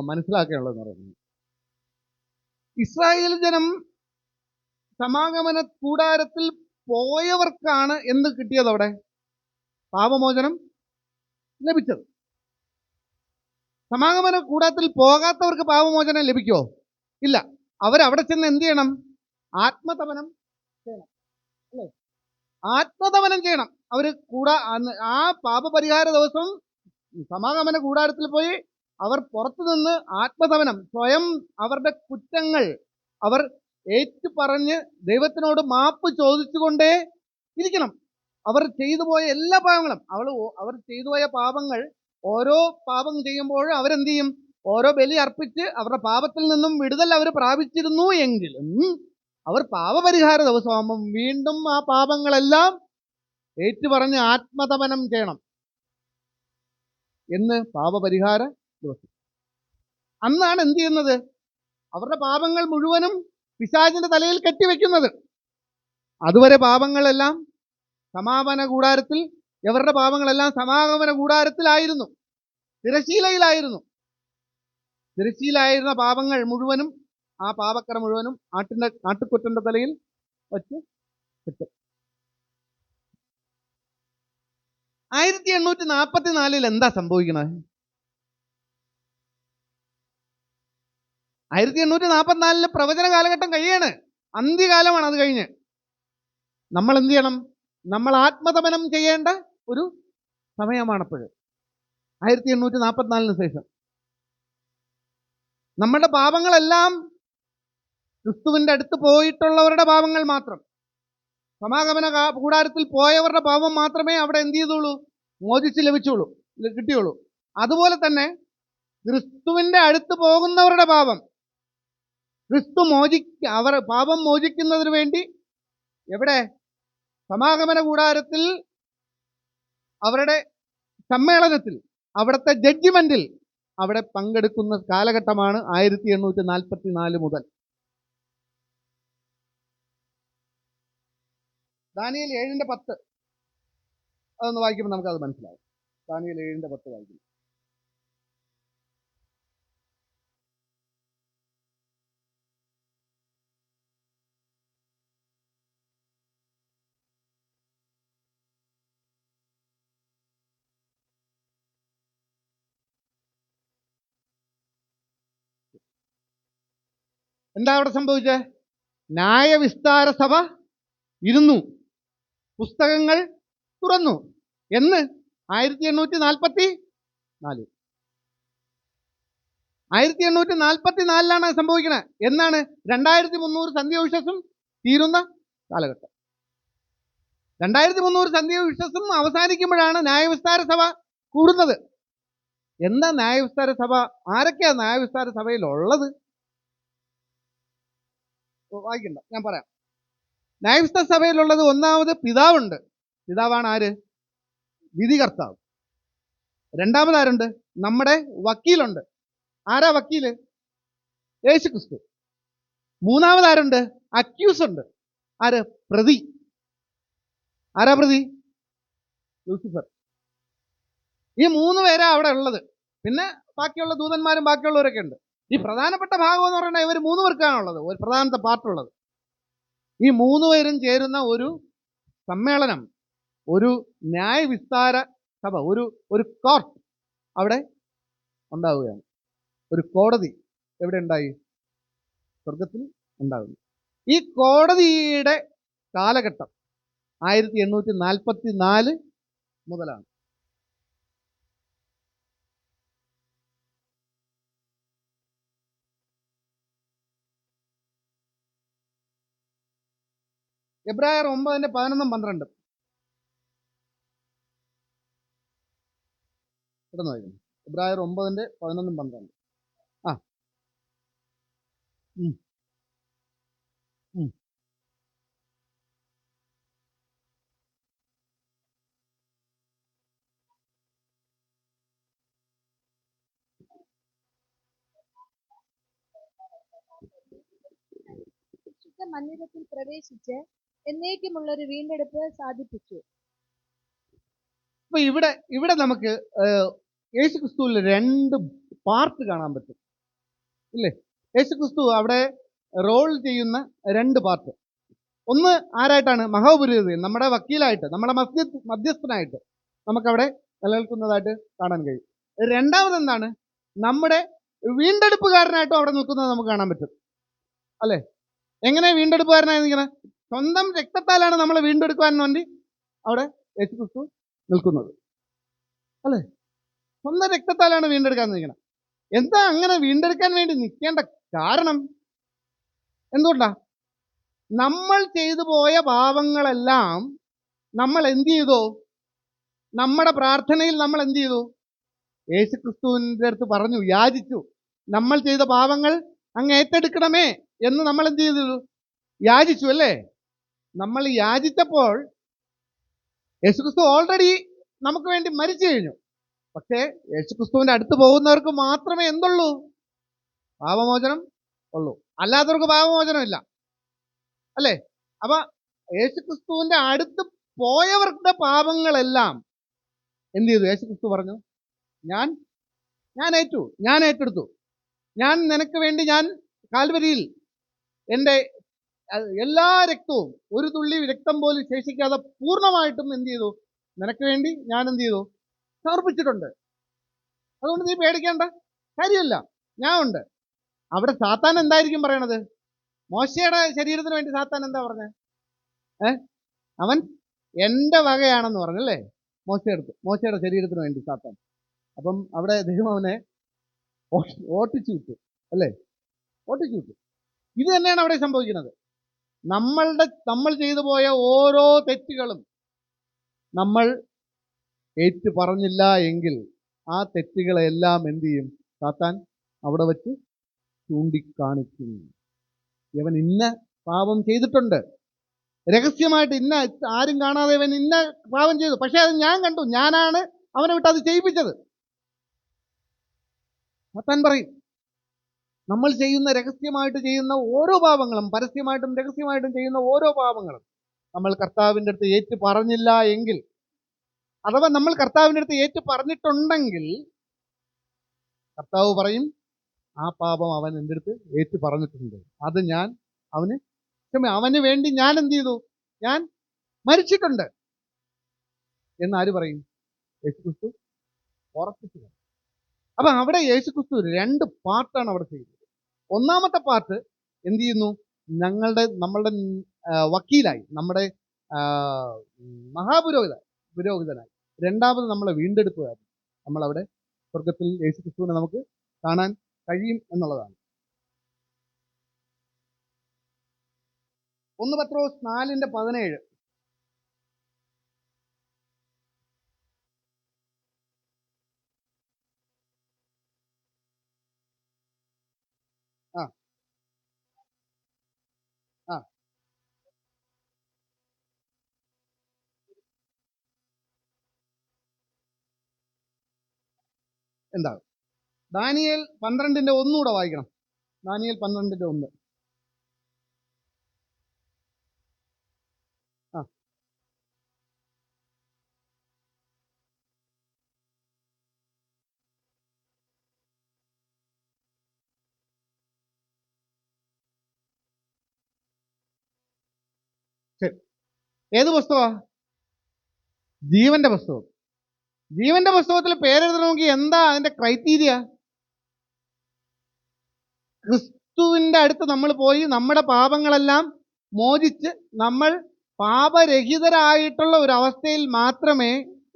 മനസ്സിലാക്കാനുള്ളതെന്ന് പറയുന്നത്, ഇസ്രായേൽ ജനം സമാഗമന കൂടാരത്തിൽ പോയവർക്കാണ് എന്ത് കിട്ടിയത്? അവിടെ പാപമോചനം ലഭിച്ചത്. സമാഗമന കൂടാരത്തിൽ പോകാത്തവർക്ക് പാപമോചനം ലഭിക്കുമോ? ഇല്ല. അവരവിടെ ചെന്ന് എന്ത് ചെയ്യണം? ആത്മതപനം ചെയ്യണം, അല്ലേ? ആത്മതപനം ചെയ്യണം. അവര് ആ പാപപരിഹാര ദിവസം സമാഗമന കൂടാരത്തിൽ പോയി അവർ പുറത്തു നിന്ന് ആത്മതപനം, സ്വയം അവരുടെ കുറ്റങ്ങൾ അവർ ഏറ്റുപറഞ്ഞ് ദൈവത്തിനോട് മാപ്പ് ചോദിച്ചുകൊണ്ടേ ഇരിക്കണം. അവർ ചെയ്തു പോയ എല്ലാ പാപങ്ങളും, അവർ ചെയ്തു പോയ പാപങ്ങൾ, ഓരോ പാപം ചെയ്യുമ്പോഴും അവരെന്ത് ചെയ്യും? ഓരോ ബലി അർപ്പിച്ച് അവരുടെ പാപത്തിൽ നിന്നും വിടുതൽ അവർ പ്രാപിച്ചിരുന്നു എങ്കിലും അവർ പാപപരിഹാര ദിവസമാകുമ്പം വീണ്ടും ആ പാപങ്ങളെല്ലാം ഏറ്റുപറഞ്ഞ് ആത്മതപനം ചെയ്യണം. എന്ന് പാപപരിഹാര ദിവസം. അന്നാണ് എന്ത് ചെയ്യുന്നത്? അവരുടെ പാപങ്ങൾ മുഴുവനും പിശാചിന്റെ തലയിൽ കെട്ടിവെക്കുന്നത്. അതുവരെ പാപങ്ങളെല്ലാം സമാപന കൂടാരത്തിൽ ഇവരുടെ പാപങ്ങളെല്ലാം സമാഗമന കൂടാരത്തിലായിരുന്നു, തിരശീലയിലായിരുന്നു. തിരശീലായിരുന്ന പാപങ്ങൾ മുഴുവനും, ആ പാപക്കറ മുഴുവനും ആട്ടുകൊറ്റന്റെ തലയിൽ വച്ച് കിട്ടും. 1844 എന്താ സംഭവിക്കണത്? 1844 പ്രവചന കാലഘട്ടം കഴിയാണ്, അന്ത്യകാലമാണ്. അത് കഴിഞ്ഞ് നമ്മൾ എന്ത് ചെയ്യണം? നമ്മൾ ആത്മതപനം ചെയ്യേണ്ട ഒരു സമയമാണപ്പോൾ 1844 ശേഷം. നമ്മുടെ പാപങ്ങളെല്ലാം ക്രിസ്തുവിന്റെ അടുത്ത് പോയിട്ടുള്ളവരുടെ പാപങ്ങൾ മാത്രം, സമാഗമന കൂടാരത്തിൽ പോയവരുടെ പാപം മാത്രമേ അവിടെ എന്ത് ചെയ്തുള്ളൂ? മോചിച്ച് കിട്ടിയുള്ളൂ. അതുപോലെ തന്നെ ക്രിസ്തുവിന്റെ അടുത്ത് പോകുന്നവരുടെ പാപം, ക്രിസ്തു അവർ പാപം മോചിക്കുന്നതിന് വേണ്ടി എവിടെ? സമാഗമന കൂടാരത്തിൽ, അവരുടെ സമ്മേളനത്തിൽ, അവിടുത്തെ ജഡ്ജിമെന്റിൽ അവിടെ പങ്കെടുക്കുന്ന കാലഘട്ടമാണ് 1844 മുതൽ. ദാനിയേൽ 7:10 അതൊന്ന് വായിക്കുമ്പോൾ നമുക്കത് മനസ്സിലാവും. ദാനിയേൽ 7:10 വായിക്കും. എന്താ അവിടെ സംഭവിച്ചത്? ന്യായവിസ്താര സഭ ഇരുന്നു, പുസ്തകങ്ങൾ തുറന്നു. എന്ന്? 1844. 1844 സംഭവിക്കണേ. എന്നാണ്? 2300 സന്ധ്യാവിശ്വസം തീരുന്ന കാലഘട്ടം. 2300 സന്ധ്യാവിശ്വസം അവസാനിക്കുമ്പോഴാണ് ന്യായവിസ്താര സഭ കൂടുന്നത്. എന്താ ന്യായവിസ്താര സഭ? ആരൊക്കെയാ ന്യായവിസ്താര സഭയിലുള്ളത്? വായിക്കണ്ട, ഞാൻ പറയാം. ന്യായവിസ്താര സഭയിലുള്ളത്, ഒന്നാമത് പിതാവുണ്ട്. പിതാവാണ് ആര്? വിധികർത്താവ്. രണ്ടാമത് ആരുണ്ട്? നമ്മുടെ വക്കീലുണ്ട്. ആരാ വക്കീല്? യേശുക്രിസ്തു. മൂന്നാമത് ആരുണ്ട്? അക്യൂസ് ഉണ്ട്. ആര്? പ്രതി. ആരാ പ്രതി? ലൂസിഫർ. ഈ 3 പേരാ അവിടെ ഉള്ളത്. പിന്നെ ബാക്കിയുള്ള ദൂതന്മാരും ബാക്കിയുള്ളവരൊക്കെ ഉണ്ട്. ഈ പ്രധാനപ്പെട്ട ഭാഗം എന്ന് പറയുന്നത് ഇവർ 3 പേർക്കാണുള്ളത്, ഒരു പ്രധാനത്തെ പാർട്ടുള്ളത്. ഈ 3 പേരും ചേരുന്ന ഒരു സമ്മേളനം, ഒരു ന്യായവിസ്താര സഭ, ഒരു കോർട്ട് അവിടെ ഉണ്ടാവുകയാണ്. ഒരു കോടതി എവിടെ ഉണ്ടായി? സ്വർഗത്തിൽ ഉണ്ടാകുന്നു. ഈ കോടതിയുടെ കാലഘട്ടം 1844 മുതലാണ്. എബ്രായർ 9:11-12 ഇടന്നു വായിക്കുന്നു. എബ്രായർ 9:11-12. ആ മന്ദിരത്തിൽ പ്രവേശിച്ച് എന്നേക്കുമുള്ളൊരു വീണ്ടെടുപ്പ് സാധിപ്പിച്ചു. അപ്പൊ ഇവിടെ നമുക്ക് യേശുക്രിസ്തുവിൽ 2 പാർട്ട് കാണാൻ പറ്റും, ഇല്ലേ? യേശുക്രിസ്തു അവിടെ റോൾ ചെയ്യുന്ന 2 പാർട്ട്. ഒന്ന് ആരായിട്ടാണ്? മഹാപുരോഹിതൻ, നമ്മുടെ വക്കീലായിട്ട്, നമ്മുടെ മധ്യസ്ഥനായിട്ട് നമുക്കവിടെ നിലനിൽക്കുന്നതായിട്ട് കാണാൻ കഴിയും. രണ്ടാമത് എന്താണ്? നമ്മുടെ വീണ്ടെടുപ്പുകാരനായിട്ടും അവിടെ നിൽക്കുന്നത് നമുക്ക് കാണാൻ പറ്റും, അല്ലേ? എങ്ങനെ വീണ്ടെടുപ്പുകാരനായി നിൽക്കുന്നത്? സ്വന്തം രക്തത്താലാണ് നമ്മളെ വീണ്ടെടുക്കുവാൻ വേണ്ടി അവിടെ യേശുക്രിസ്തു നിൽക്കുന്നത്, അല്ലേ? സ്വന്തം രക്തത്താലാണ് വീണ്ടെടുക്കാൻ നിൽക്കുന്നത്. എന്താ അങ്ങനെ വീണ്ടെടുക്കാൻ വേണ്ടി നിൽക്കേണ്ട കാരണം? എന്തുകൊണ്ടാ? നമ്മൾ ചെയ്തു പോയ പാപങ്ങളെല്ലാം നമ്മൾ എന്ത് ചെയ്തു? നമ്മുടെ പ്രാർത്ഥനയിൽ നമ്മൾ എന്ത് ചെയ്തു? യേശുക്രിസ്തുവിൻ്റെ അടുത്ത് പറഞ്ഞു, യാചിച്ചു. നമ്മൾ ചെയ്ത പാപങ്ങൾ അങ്ങ് ഏറ്റെടുക്കണമേ എന്ന് നമ്മൾ എന്ത് ചെയ്തു? യാചിച്ചു, അല്ലേ? നമ്മൾ യാചിച്ചപ്പോൾ യേശുക്രിസ്തു ഓൾറെഡി നമുക്ക് വേണ്ടി മരിച്ചു കഴിഞ്ഞു. പക്ഷേ യേശുക്രിസ്തുവിൻ്റെ അടുത്ത് പോകുന്നവർക്ക് മാത്രമേ എന്തുള്ളൂ? പാപമോചനം ഉള്ളൂ. അല്ലാത്തവർക്ക് പാപമോചനമില്ല, അല്ലേ? അപ്പൊ യേശുക്രിസ്തുവിൻ്റെ അടുത്ത് പോയവരുടെ പാപങ്ങളെല്ലാം എന്ത് ചെയ്തു? യേശുക്രിസ്തു പറഞ്ഞു, ഞാൻ ഞാൻ ഏറ്റെടുത്തു, ഞാൻ നിനക്ക് വേണ്ടി ഞാൻ കാൽവരിയിൽ എൻ്റെ എല്ലാ രക്തവും, ഒരു തുള്ളി രക്തം പോലും ശേഷിക്കാതെ പൂർണ്ണമായിട്ടും എന്ത് ചെയ്തു? നിനക്ക് വേണ്ടി ഞാൻ എന്ത് ചെയ്തു? സമർപ്പിച്ചിട്ടുണ്ട്. അതുകൊണ്ട് നീ പേടിക്കേണ്ട കാര്യമില്ല, ഞാൻ ഉണ്ട്. അവിടെ സാത്താൻ എന്തായിരിക്കും പറയണത്? മോശയുടെ ശരീരത്തിന് വേണ്ടി സാത്താൻ എന്താ പറഞ്ഞത്? അവൻ എൻ്റെ വകയാണെന്ന് പറഞ്ഞല്ലേ മോശയുടെ ശരീരത്തിന് വേണ്ടി സാത്താൻ. അപ്പം അവിടെ ദൈവം അവനെ ഓട്ടിച്ചു വിട്ടു അല്ലേ? ഓട്ടിച്ചു വിട്ടു. ഇത് തന്നെയാണ് അവിടെ സംഭവിക്കുന്നത്. നമ്മൾ ചെയ്തു പോയ ഓരോ തെറ്റുകളും നമ്മൾ ഏറ്റു പറഞ്ഞില്ല എങ്കിൽ ആ തെറ്റുകളെല്ലാം എന്ത് ചെയ്യും? സാത്താൻ അവിടെ വെച്ച് ചൂണ്ടിക്കാണിക്കും. ഇവൻ ഇന്ന പാപം ചെയ്തിട്ടുണ്ട്, രഹസ്യമായിട്ട് ആരും കാണാതെ ഇവൻ ഇന്ന പാപം ചെയ്തു, പക്ഷെ അത് ഞാൻ കണ്ടു, ഞാനാണ് അവനെ വിട്ട് അത് ചെയ്യിപ്പിച്ചത്. സാത്താൻ പറയും. നമ്മൾ ചെയ്യുന്ന രഹസ്യമായിട്ട് ചെയ്യുന്ന ഓരോ പാപങ്ങളും, പരസ്യമായിട്ടും രഹസ്യമായിട്ടും ചെയ്യുന്ന ഓരോ പാപങ്ങളും നമ്മൾ കർത്താവിൻ്റെ അടുത്ത് ഏറ്റു പറഞ്ഞില്ല എങ്കിൽ, അഥവാ നമ്മൾ കർത്താവിൻ്റെ അടുത്ത് ഏറ്റു പറഞ്ഞിട്ടുണ്ടെങ്കിൽ കർത്താവ് പറയും, ആ പാപം അവൻ എൻ്റെ അടുത്ത് ഏറ്റു പറഞ്ഞിട്ടുണ്ട്, അത് ഞാൻ അവന് വേണ്ടി ഞാൻ എന്ത് ചെയ്തു? ഞാൻ മരിച്ചിട്ടുണ്ട് എന്നാര് പറയും? യേശുക്രിസ്തു ഉറപ്പിച്ചു. അപ്പം അവിടെ യേശുക്രിസ്തു 2 പാർട്ടാണ് അവിടെ ചെയ്തത്. ഒന്നാമത്തെ പാർട്ട് എന്ത് ചെയ്യുന്നു? നമ്മളുടെ വക്കീലായി, നമ്മുടെ പുരോഹിതനായി. രണ്ടാമത് നമ്മളെ വീണ്ടെടുപ്പുകാരൻ. നമ്മളവിടെ സ്വർഗത്തിൽ യേശുക്രിസ്തുവിനെ നമുക്ക് കാണാൻ കഴിയും എന്നുള്ളതാണ്. 1 പത്രോസ് 4:17. എന്താണ്? ദാനിയേൽ 12:1 കൂടെ വായിക്കണം. ദാനിയേൽ 12:1. ശരി. ഏത് പുസ്തകമാ? ജീവന്റെ പുസ്തകം. ജീവന്റെ പുസ്തകത്തിൽ പേരെഴുതണമെങ്കിൽ എന്താ അതിന്റെ ക്രൈറ്റീരിയ? ക്രിസ്തുവിന്റെ അടുത്ത് നമ്മൾ പോയി നമ്മുടെ പാപങ്ങളെല്ലാം മോചിച്ച് നമ്മൾ പാപരഹിതരായിട്ടുള്ള ഒരു അവസ്ഥയിൽ മാത്രമേ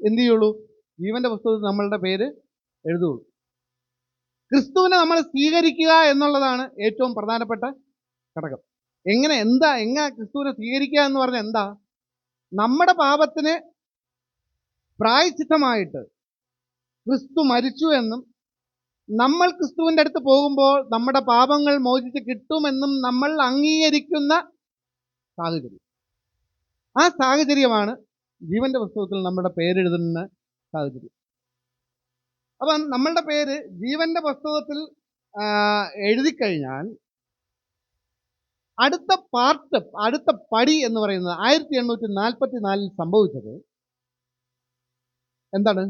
എന്ത് ചെയ്യുള്ളൂ? ജീവന്റെ പുസ്തകത്തിൽ നമ്മളുടെ പേര് എഴുതുകയുള്ളൂ. ക്രിസ്തുവിനെ നമ്മൾ സ്വീകരിക്കുക എന്നുള്ളതാണ് ഏറ്റവും പ്രധാനപ്പെട്ട ഘടകം. എങ്ങനെ ക്രിസ്തുവിനെ സ്വീകരിക്കുക എന്ന് പറഞ്ഞാൽ എന്താ? നമ്മുടെ പാപത്തിന് പ്രായശ്ചിത്തമായിട്ട് ക്രിസ്തു മരിച്ചു എന്നും നമ്മൾ ക്രിസ്തുവിൻ്റെ അടുത്ത് പോകുമ്പോൾ നമ്മുടെ പാപങ്ങൾ മോചിച്ച് കിട്ടുമെന്നും നമ്മൾ അംഗീകരിക്കുന്ന സാഹചര്യം. ആ സാഹചര്യമാണ് ജീവന്റെ പുസ്തകത്തിൽ നമ്മുടെ പേരെഴുതുന്ന സാഹചര്യം. അപ്പം നമ്മളുടെ പേര് ജീവന്റെ പുസ്തകത്തിൽ എഴുതിക്കഴിഞ്ഞാൽ അടുത്ത പടി എന്ന് പറയുന്നത് 1844 സംഭവിച്ചത് എന്താണ്?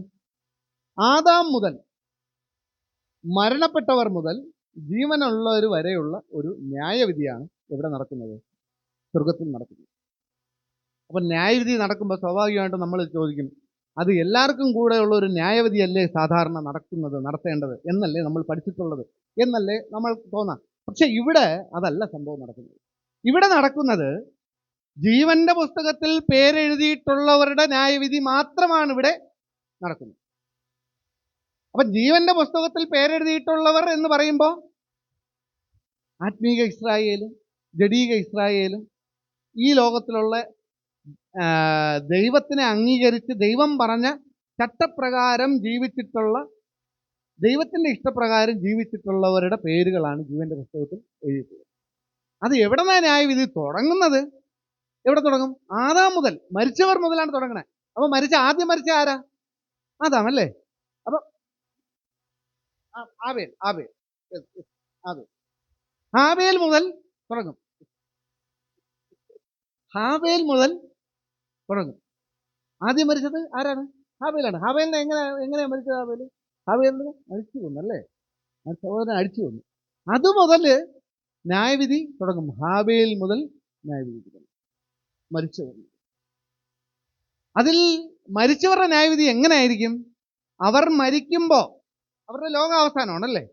ആദാം മുതൽ മരണപ്പെട്ടവർ മുതൽ ജീവനുള്ളവർ വരെയുള്ള ഒരു ന്യായവിധിയാണ് ഇവിടെ നടക്കുന്നത്, സ്വർഗത്തിൽ നടക്കുന്നത്. അപ്പം ന്യായവിധി നടക്കുമ്പോൾ സ്വാഭാവികമായിട്ടും നമ്മൾ ചോദിക്കും, അത് എല്ലാവർക്കും കൂടെയുള്ള ഒരു ന്യായവിധിയല്ലേ സാധാരണ നടത്തേണ്ടത് എന്നല്ലേ നമ്മൾ പഠിച്ചിട്ടുള്ളത് എന്നല്ലേ നമ്മൾ തോന്നാം. പക്ഷെ ഇവിടെ അതല്ല സംഭവം നടക്കുന്നത്. ഇവിടെ നടക്കുന്നത് ജീവന്റെ പുസ്തകത്തിൽ പേരെഴുതിയിട്ടുള്ളവരുടെ ന്യായവിധി മാത്രമാണ് ഇവിടെ നടക്കുന്നത്. അപ്പം ജീവന്റെ പുസ്തകത്തിൽ പേരെഴുതിയിട്ടുള്ളവർ എന്ന് പറയുമ്പോൾ ആത്മീക ഇസ്രായേലും ജഡീക ഇസ്രായേലും ഈ ലോകത്തിലുള്ള ദൈവത്തിനെ അംഗീകരിച്ച് ദൈവം പറഞ്ഞ ചട്ടപ്രകാരം ജീവിച്ചിട്ടുള്ള, ദൈവത്തിൻ്റെ ഇഷ്ടപ്രകാരം ജീവിച്ചിട്ടുള്ളവരുടെ പേരുകളാണ് ജീവന്റെ പുസ്തകത്തിൽ എഴുതിയിട്ടുള്ളത്. അത് എവിടെ നിന്നാണ് ന്യായവിധി തുടങ്ങുന്നത്? എവിടെ തുടങ്ങും? ആദാം മുതൽ, മരിച്ചവർ മുതലാണ് തുടങ്ങണേ. അപ്പൊ ആദ്യം മരിച്ച ആരാ? ആദാമല്ലേ? അപ്പൊ ഹാബേൽ മുതൽ തുടങ്ങും. ഹാബേൽ മുതൽ തുടങ്ങും. ആദ്യം മരിച്ചത് ആരാണ്? ഹാബേലാണ്. ഹാബേലിനെ എങ്ങനെയാ മരിച്ചത്? ഹാബേലിനെ അടിച്ചു കൊന്നു അല്ലേ? ആ സഹോദരനെ അടിച്ചു കൊന്നു. അത് മുതൽ ന്യായവിധി തുടങ്ങും. ഹാബേൽ മുതൽ ന്യായവിധി തുടങ്ങും. മരിച്ചവർ. അതിൽ മരിച്ചവരുടെ ന്യായവിധി എങ്ങനെയായിരിക്കും? അവർ മരിക്കുമ്പോൾ, അവരുടെ ലോകാവസാനമാണല്ലേ,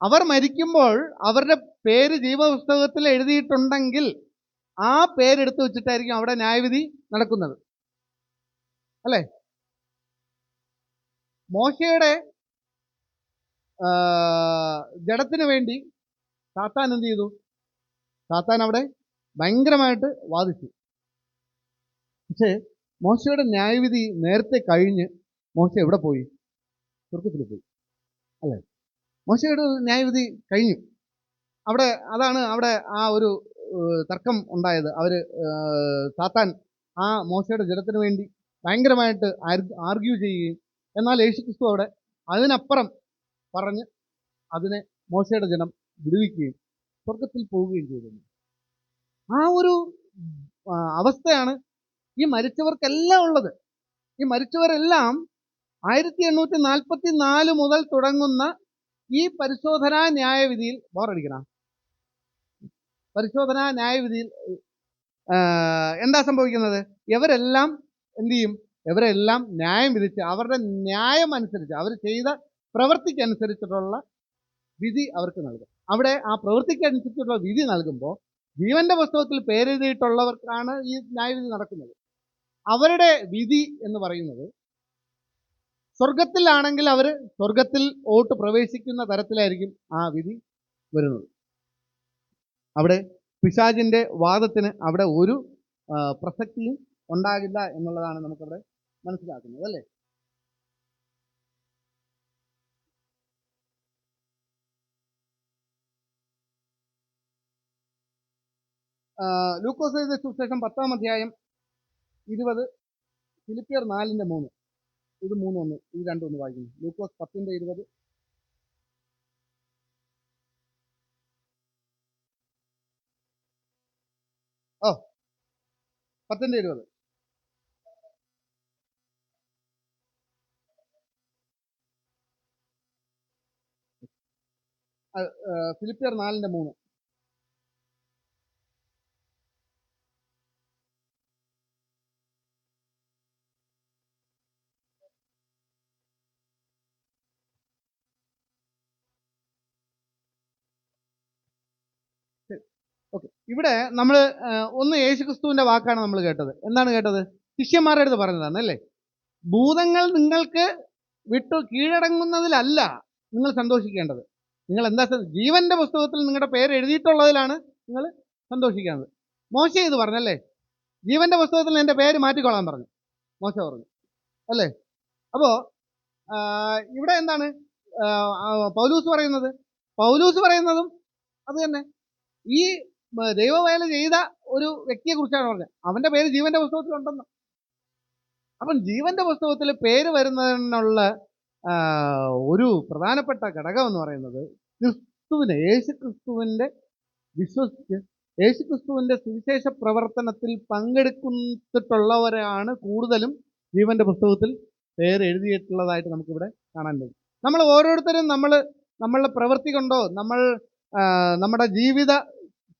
അവർ മരിക്കുമ്പോൾ അവരുടെ പേര് ജീവപുസ്തകത്തിൽ എഴുതിയിട്ടുണ്ടെങ്കിൽ ആ പേരെടുത്ത് വെച്ചിട്ടായിരിക്കും അവിടെ ന്യായവിധി നടക്കുന്നത് അല്ലേ? മോശയുടെ ജഡത്തിന് വേണ്ടി സാത്താൻ എന്ത് ചെയ്തു? സാത്താൻ അവിടെ ഭയങ്കരമായിട്ട് വാദിച്ചു. പക്ഷേ മോശയുടെ ന്യായവിധി നേരത്തെ കഴിഞ്ഞ് മോശ എവിടെ പോയി? സ്വർഗത്തിൽ പോയി അല്ലേ? മോശയുടെ ന്യായവിധി കഴിഞ്ഞു. അതാണ് അവിടെ ആ ഒരു തർക്കം ഉണ്ടായത്. സാത്താൻ ആ മോശയുടെ ജഡത്തിന് വേണ്ടി ഭയങ്കരമായിട്ട് ആർഗ്യൂ ചെയ്യുകയും, എന്നാൽ യേശുക്രിസ്തു അവിടെ അതിനപ്പുറം പറഞ്ഞ് അതിനെ മോശയുടെ ജനം വിടുവിക്കുകയും സ്വർഗത്തിൽ പോവുകയും ചെയ്തു. ആ ഒരു അവസ്ഥയാണ് ഈ മരിച്ചവർക്കെല്ലാം ഉള്ളത്. ഈ മരിച്ചവരെല്ലാം 1844 മുതൽ തുടങ്ങുന്ന ഈ പരിശോധനാ ന്യായവിധിയിൽ പരിശോധനാ ന്യായവിധിയിൽ എന്താ സംഭവിക്കുന്നത്? ഇവരെല്ലാം എന്ത് ചെയ്യും? ഇവരെല്ലാം ന്യായം വിധിച്ച് അവരുടെ ന്യായം അനുസരിച്ച്, അവർ ചെയ്ത പ്രവൃത്തിക്കനുസരിച്ചിട്ടുള്ള വിധി അവർക്ക് നൽകും. അവിടെ ആ പ്രവൃത്തിക്കനുസരിച്ചുള്ള വിധി നൽകുമ്പോൾ ജീവന്റെ പുസ്തകത്തിൽ പേരെഴുതിയിട്ടുള്ളവർക്കാണ് ഈ ന്യായവിധി നടക്കുന്നത്. അവരുടെ വിധി എന്ന് പറയുന്നത് സ്വർഗത്തിലാണെങ്കിൽ അവർ സ്വർഗത്തിൽ ഓട്ട് പ്രവേശിക്കുന്ന തരത്തിലായിരിക്കും ആ വിധി വരുന്നത്. അവിടെ പിശാചിന്റെ വാദത്തിന് അവിടെ ഒരു പ്രസക്തിയും ഉണ്ടാകില്ല എന്നുള്ളതാണ് നമുക്കവിടെ മനസ്സിലാക്കുന്നത് അല്ലേ? ലൂക്കോസ് എഴുതിയ സുവിശേഷം 10-ാം അധ്യായം 20, ഫിലിപ്പിയർ 4:3. ഇത് 3:1, ഇത് 2:1 വായിക്കുന്നു. ലൂക്കോസ് 10:20. ഓ 10:20. ഫിലിപ്പിയർ 4:3. ഓക്കെ, ഇവിടെ നമ്മൾ ഒന്ന് യേശുക്രിസ്തുവിന്റെ വാക്കാണ് നമ്മൾ കേട്ടത്. എന്താണ് കേട്ടത്? ശിഷ്യന്മാരുടെ അടുത്ത് പറഞ്ഞതാണ് അല്ലേ? ഭൂതങ്ങൾ നിങ്ങൾക്ക് വിട്ടു കീഴടങ്ങുന്നതിലല്ല നിങ്ങൾ സന്തോഷിക്കേണ്ടത്. നിങ്ങൾ എന്താ? ജീവന്റെ പുസ്തകത്തിൽ നിങ്ങളുടെ പേര് എഴുതിയിട്ടുള്ളതിലാണ് നിങ്ങൾ സന്തോഷിക്കേണ്ടത്. മോശ ഇത് പറഞ്ഞല്ലേ? ജീവന്റെ പുസ്തകത്തിൽ എൻ്റെ പേര് മാറ്റിക്കൊള്ളാൻ പറഞ്ഞു മോശ പറഞ്ഞു അല്ലേ? അപ്പോൾ ഇവിടെ എന്താണ് പൗലൂസ് പറയുന്നത്? പൗലൂസ് പറയുന്നതും അത് തന്നെ. ഈ ദൈവവേല ചെയ്ത ഒരു വ്യക്തിയെ കുറിച്ചാണ് പറഞ്ഞത്. അവന്റെ പേര് ജീവന്റെ പുസ്തകത്തിൽ ഉണ്ടെന്ന്. അപ്പം ജീവന്റെ പുസ്തകത്തിൽ പേര് വരുന്നതിനുള്ള ഒരു പ്രധാനപ്പെട്ട ഘടകം എന്ന് പറയുന്നത് ക്രിസ്തുവിനെ, യേശുക്രിസ്തുവിന്റെ വിശ്വസിച്ച് യേശുക്രിസ്തുവിന്റെ സുവിശേഷ പ്രവർത്തനത്തിൽ പങ്കെടുത്തിട്ടുള്ളവരാണ് കൂടുതലും ജീവന്റെ പുസ്തകത്തിൽ പേര് എഴുതിയിട്ടുള്ളതായിട്ട് നമുക്കിവിടെ കാണാൻ കഴിയും. നമ്മൾ ഓരോരുത്തരും നമ്മളുടെ പ്രവൃത്തി കൊണ്ടോ നമ്മുടെ ജീവിത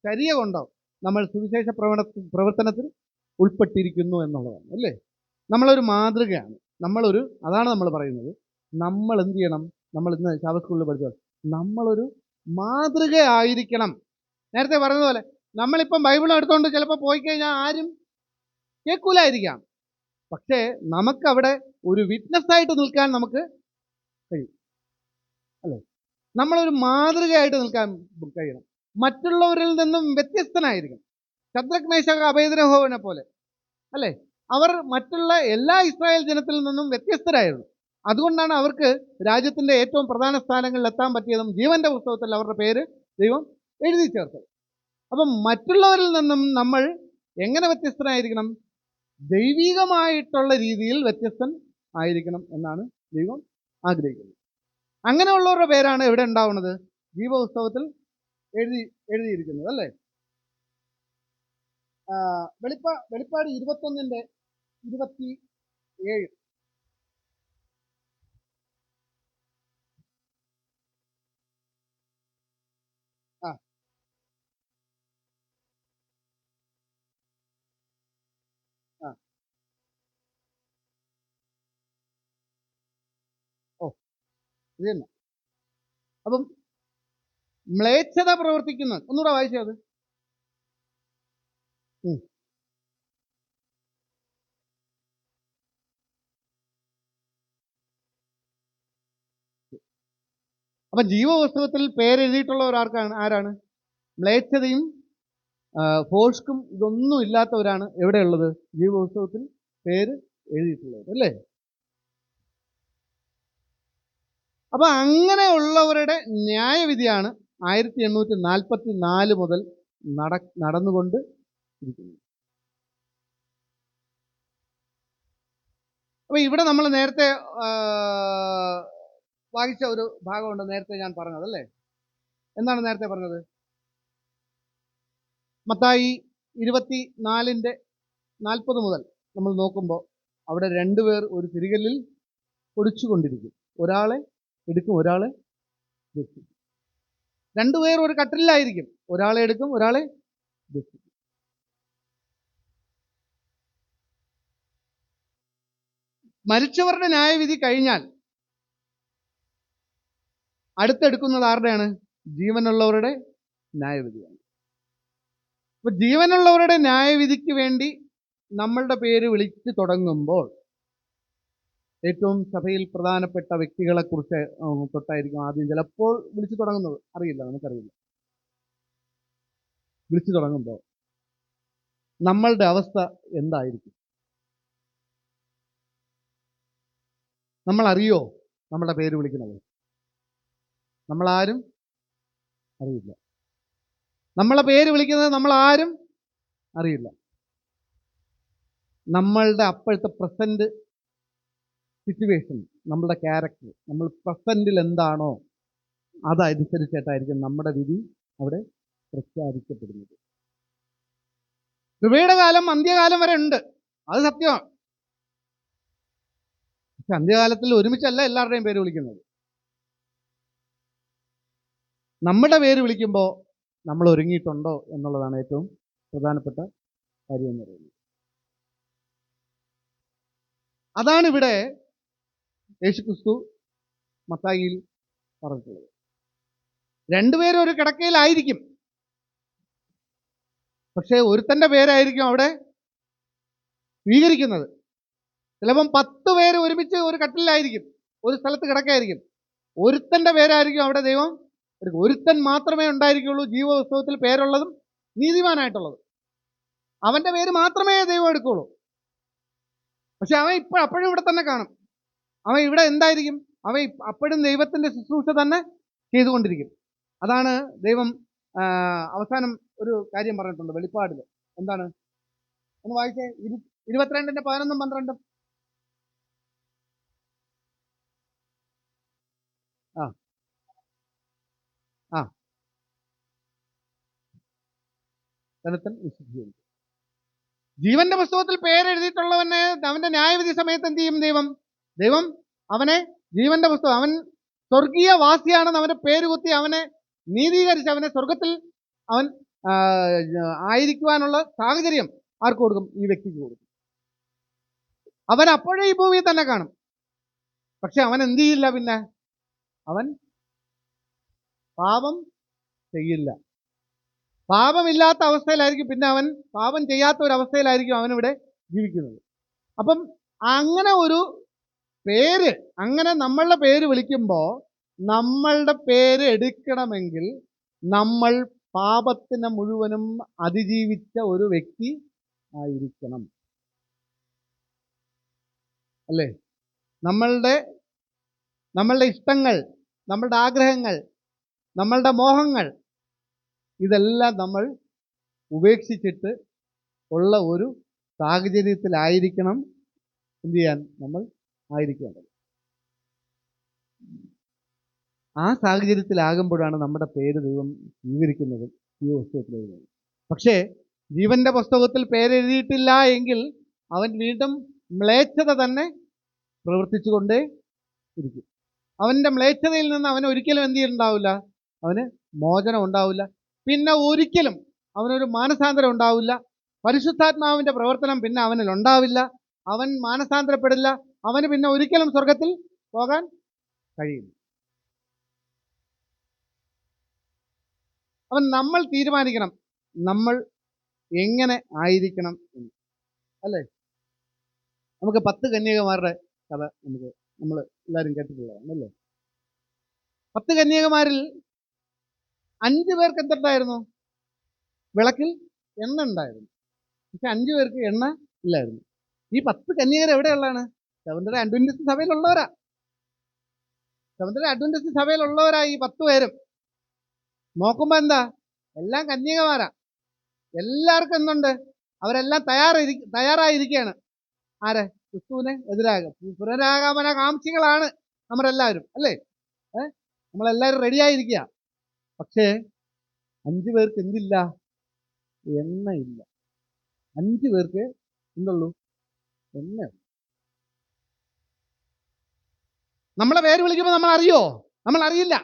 ചര്യ കൊണ്ടോ നമ്മൾ സുവിശേഷ പ്രവർത്തനത്തിൽ ഉൾപ്പെട്ടിരിക്കുന്നു എന്നുള്ളതാണ് അല്ലേ? നമ്മളൊരു മാതൃകയാണ്. അതാണ് നമ്മൾ പറയുന്നത്. നമ്മൾ എന്ത് ചെയ്യണം? നമ്മൾ ഇന്ന് ശാബത്ത് സ്കൂളിൽ പഠിച്ചത് നമ്മളൊരു മാതൃകയായിരിക്കണം. നേരത്തെ പറഞ്ഞതുപോലെ നമ്മളിപ്പം ബൈബിളും എടുത്തുകൊണ്ട് ചിലപ്പോൾ പോയി കഴിഞ്ഞാൽ ആരും കേൾക്കൂലായിരിക്കാം. പക്ഷേ നമുക്കവിടെ ഒരു വിറ്റ്നസ്സായിട്ട് നിൽക്കാൻ നമുക്ക് കഴിയും അല്ലേ? നമ്മളൊരു മാതൃകയായിട്ട് നിൽക്കാൻ കഴിയണം. മറ്റുള്ളവരിൽ നിന്നും വ്യത്യസ്തനായിരിക്കണം. ശദ്രക്, മേശക്, അബേദ്നെഗോവിനെ പോലെ അല്ലേ? അവർ മറ്റുള്ള എല്ലാ ഇസ്രായേൽ ജനത്തിൽ നിന്നും വ്യത്യസ്തരായിരുന്നു. അതുകൊണ്ടാണ് അവർക്ക് രാജ്യത്തിന്റെ ഏറ്റവും പ്രധാന സ്ഥാനങ്ങളിൽ എത്താൻ പറ്റിയതും ജീവന്റെ പുസ്തകത്തിൽ അവരുടെ പേര് ദൈവം എഴുതി ചേർത്തത്. അപ്പം മറ്റുള്ളവരിൽ നിന്നും നമ്മൾ എങ്ങനെ വ്യത്യസ്തനായിരിക്കണം? ദൈവികമായിട്ടുള്ള രീതിയിൽ വ്യത്യസ്തൻ ആയിരിക്കണം എന്നാണ് ദൈവം ആഗ്രഹിക്കുന്നത്. അങ്ങനെയുള്ളവരുടെ പേരാണ് എവിടെ ഉണ്ടാവുന്നത്? ജീവപുസ്തകത്തിൽ എഴുതിയിരിക്കുന്നത് അല്ലേ? വെളിപ്പാട് 21:27. ഇത് തന്നെ. അപ്പം മ്ലേച്ഛത പ്രവർത്തിക്കുന്നത് ഒന്നുകൂടെ വായിച്ചത്. അപ്പം ജീവപുസ്തകത്തിൽ പേരെഴുതിയിട്ടുള്ളവർ ആരാണ്? മ്ലേച്ഛതയും ഫോഴ്സ്ക്കും ഇതൊന്നും ഇല്ലാത്തവരാണ് എവിടെയുള്ളത്? ജീവപുസ്തകത്തിൽ പേര് എഴുതിയിട്ടുള്ളവർ, അല്ലേ? അപ്പൊ അങ്ങനെയുള്ളവരുടെ ന്യായവിധിയാണ് 1844 മുതൽ നടന്നുകൊണ്ട് ഇരിക്കുന്നത്. അപ്പൊ ഇവിടെ നമ്മൾ നേരത്തെ വായിച്ച ഒരു ഭാഗമുണ്ട്, നേരത്തെ ഞാൻ പറഞ്ഞത്, അല്ലേ? എന്താണ് നേരത്തെ പറഞ്ഞത്? മത്തായി 24:40 മുതൽ നമ്മൾ നോക്കുമ്പോൾ അവിടെ രണ്ടുപേർ ഒരു തിരികല്ലിൽ പൊടിച്ചുകൊണ്ടിരിക്കും. ഒരാളെ എടുക്കും, ഒരാളെ വെക്കും. രണ്ടുപേർ ഒരു കട്ടിലായിരിക്കും, ഒരാളെ എടുക്കും, ഒരാളെ വെക്കും. മരിച്ചവരുടെ ന്യായവിധി കഴിഞ്ഞാൽ അടുത്തെടുക്കുന്നത് ആരുടെയാണ്? ജീവനുള്ളവരുടെ ന്യായവിധിയാണ്. അപ്പൊ ജീവനുള്ളവരുടെ ന്യായവിധിക്ക് വേണ്ടി നമ്മളുടെ പേര് വിളിച്ചു തുടങ്ങുമ്പോൾ ഏറ്റവും സഭയിൽ പ്രധാനപ്പെട്ട വ്യക്തികളെ കുറിച്ച് തൊട്ടായിരിക്കും ആദ്യം ചിലപ്പോൾ വിളിച്ചു തുടങ്ങുന്നത്. അറിയില്ല, നമുക്കറിയില്ല. വിളിച്ചു തുടങ്ങുമ്പോൾ നമ്മളുടെ അവസ്ഥ എന്തായിരിക്കും? നമ്മൾ അറിയോ നമ്മളുടെ പേര് വിളിക്കുന്നത്? നമ്മളാരും അറിയില്ല. നമ്മളെ പേര് വിളിക്കുന്നത് നമ്മളാരും അറിയില്ല. നമ്മളുടെ അപ്പോഴത്തെ പ്രസന്റ് സിറ്റുവേഷൻ, നമ്മളുടെ ക്യാരക്ടർ, നമ്മൾ പ്രസന്റിൽ എന്താണോ അതനുസരിച്ചിട്ടായിരിക്കും നമ്മുടെ വിധി അവിടെ പ്രഖ്യാപിക്കപ്പെടുന്നത്. കൃപയുടെ കാലം അന്ത്യകാലം വരെ ഉണ്ട്, അത് സത്യമാണ്. പക്ഷെ അന്ത്യകാലത്തിൽ ഒരുമിച്ചല്ല എല്ലാവരുടെയും പേര് വിളിക്കുന്നത്. നമ്മുടെ പേര് വിളിക്കുമ്പോൾ നമ്മൾ ഒരുങ്ങിയിട്ടുണ്ടോ എന്നുള്ളതാണ് ഏറ്റവും പ്രധാനപ്പെട്ട കാര്യം എന്ന് പറയുന്നത്. അതാണ് ഇവിടെ യേശുക്രിസ്തു മത്തായിയിൽ പറഞ്ഞിട്ടുള്ളത്. രണ്ടുപേരും ഒരു കിടക്കയിലായിരിക്കും, പക്ഷേ ഒരുത്തൻ്റെ പേരായിരിക്കും അവിടെ സ്വീകരിക്കുന്നത്. ചിലപ്പം 10 പേര് ഒരുമിച്ച് ഒരു കട്ടിലായിരിക്കും, ഒരു സ്ഥലത്ത് കിടക്കായിരിക്കും. ഒരുത്തൻ്റെ പേരായിരിക്കും അവിടെ ദൈവം എടുക്കും. ഒരുത്തൻ മാത്രമേ ഉണ്ടായിരിക്കുള്ളൂ ജീവപുസ്തകത്തിൽ പേരുള്ളതും നീതിമാനായിട്ടുള്ളതും. അവൻ്റെ പേര് മാത്രമേ ദൈവം എടുക്കുള്ളൂ. പക്ഷെ അവൻ അപ്പോഴും ഇവിടെ തന്നെ കാണും. അവൻ ഇവിടെ എന്തായിരിക്കും? അവൻ അപ്പോഴും ദൈവത്തിൻ്റെ ശുശ്രൂഷ തന്നെ ചെയ്തുകൊണ്ടിരിക്കും. അതാണ് ദൈവം അവസാനം ഒരു കാര്യം പറഞ്ഞിട്ടുണ്ട് വെളിപ്പാടിൽ. എന്താണ്? ഒന്ന് വായിച്ചേ, 22:11-12. ജീവന്റെ പുസ്തകത്തിൽ പേരെഴുതിയിട്ടുള്ളവനെ അവന്റെ ന്യായവിധി സമയത്ത് എന്ത് ചെയ്യും? ദൈവം അവനെ ജീവന്റെ പുസ്തകം, അവൻ സ്വർഗീയ വാസിയാണെന്ന് അവന്റെ പേര് കുത്തി അവനെ നീതീകരിച്ച് അവനെ സ്വർഗത്തിൽ അവൻ ആയിരിക്കുവാനുള്ള സാഹചര്യം ആർക്ക് കൊടുക്കും? ഈ വ്യക്തിക്ക് കൊടുക്കും. അവൻ അപ്പോഴേ ഈ ഭൂമിയിൽ തന്നെ കാണും. പക്ഷെ അവൻ എന്ത് ചെയ്യില്ല, പിന്നെ അവൻ പാപം ചെയ്യില്ല. പാപമില്ലാത്ത അവസ്ഥയിലായിരിക്കും, പിന്നെ അവൻ പാപം ചെയ്യാത്ത ഒരു അവസ്ഥയിലായിരിക്കും അവനിവിടെ ജീവിക്കുന്നത്. അപ്പം അങ്ങനെ ഒരു പേര്, അങ്ങനെ നമ്മളുടെ പേര് വിളിക്കുമ്പോൾ നമ്മളുടെ പേര് എടുക്കണമെങ്കിൽ നമ്മൾ പാപത്തിനെ മുഴുവനും അതിജീവിച്ച ഒരു വ്യക്തി ആയിരിക്കണം, അല്ലേ? നമ്മളുടെ ഇഷ്ടങ്ങൾ, നമ്മളുടെ ആഗ്രഹങ്ങൾ, നമ്മളുടെ മോഹങ്ങൾ, ഇതെല്ലാം നമ്മൾ ഉപേക്ഷിച്ചിട്ട് ഉള്ള ഒരു സാഹചര്യത്തിലായിരിക്കണം എന്ത് ചെയ്യാൻ നമ്മൾ ആയിരിക്കേണ്ടത്. ആ സാഹചര്യത്തിലാകുമ്പോഴാണ് നമ്മുടെ പേര് ദൈവം സ്വീകരിക്കുന്നത്, ജീവപുസ്തകത്തിൽ എഴുതുന്നത്. പക്ഷേ ജീവന്റെ പുസ്തകത്തിൽ പേരെഴുതിയിട്ടില്ല എങ്കിൽ അവൻ വീണ്ടും മ്ലേച്ഛത തന്നെ പ്രവർത്തിച്ചുകൊണ്ടേ ഇരിക്കും. അവൻ്റെ മ്ലേച്ഛതയിൽ നിന്ന് അവന് ഒരിക്കലും എന്ത് ചെയ്യുന്നുണ്ടാവില്ല, അവന് മോചനം ഉണ്ടാവില്ല. പിന്നെ ഒരിക്കലും അവനൊരു മാനസാന്തരം ഉണ്ടാവില്ല. പരിശുദ്ധാത്മാവിൻ്റെ പ്രവർത്തനം പിന്നെ അവനിൽ ഉണ്ടാവില്ല. അവൻ മാനസാന്തരപ്പെടില്ല. അവന് പിന്നെ ഒരിക്കലും സ്വർഗത്തിൽ പോകാൻ കഴിയില്ല. അപ്പം നമ്മൾ തീരുമാനിക്കണം നമ്മൾ എങ്ങനെ ആയിരിക്കണം എന്ന്, അല്ലേ? നമുക്ക് 10 കന്യകമാരുടെ കഥ നമ്മൾ എല്ലാവരും കേട്ടിട്ടുള്ളതാണ്, അല്ലേ? 10 കന്യകമാരിൽ 5 പേർക്ക് എന്തുണ്ടായിരുന്നു? വിളക്കിൽ എണ്ണ ഉണ്ടായിരുന്നു. പക്ഷെ 5 പേർക്ക് എണ്ണ ഇല്ലായിരുന്നു. ഈ 10 കന്യകർ എവിടെയുള്ളതാണ്? സെവന്ത് ഡേ അഡ്വന്റിസ്റ്റ് സഭയിലുള്ളവരാ. സെവന്ത് ഡേ അഡ്വന്റിസ്റ്റ് സഭയിലുള്ളവരാ ഈ 10 പേരും. നോക്കുമ്പോ എന്താ? എല്ലാം കന്യകമാരാ. എല്ലാവർക്കും എന്തുണ്ട്? അവരെല്ലാം തയ്യാറായിരിക്കുകയാണ്. ആരെ? ക്രിസ്തുവിനെ എതിരാകും. പുനരാഗമന കാംക്ഷികളാണ് നമ്മളെല്ലാവരും, അല്ലേ? നമ്മളെല്ലാവരും റെഡിയായിരിക്കുക. പക്ഷേ 5 പേർക്ക് എന്തില്ല? എണ്ണയില്ല. 5 പേർക്ക് എന്തുള്ളൂ? എണ്ണ. നമ്മളെ പേര് വിളിക്കുമ്പോൾ നമ്മൾ അറിയോ? നമ്മൾ അറിയില്ല.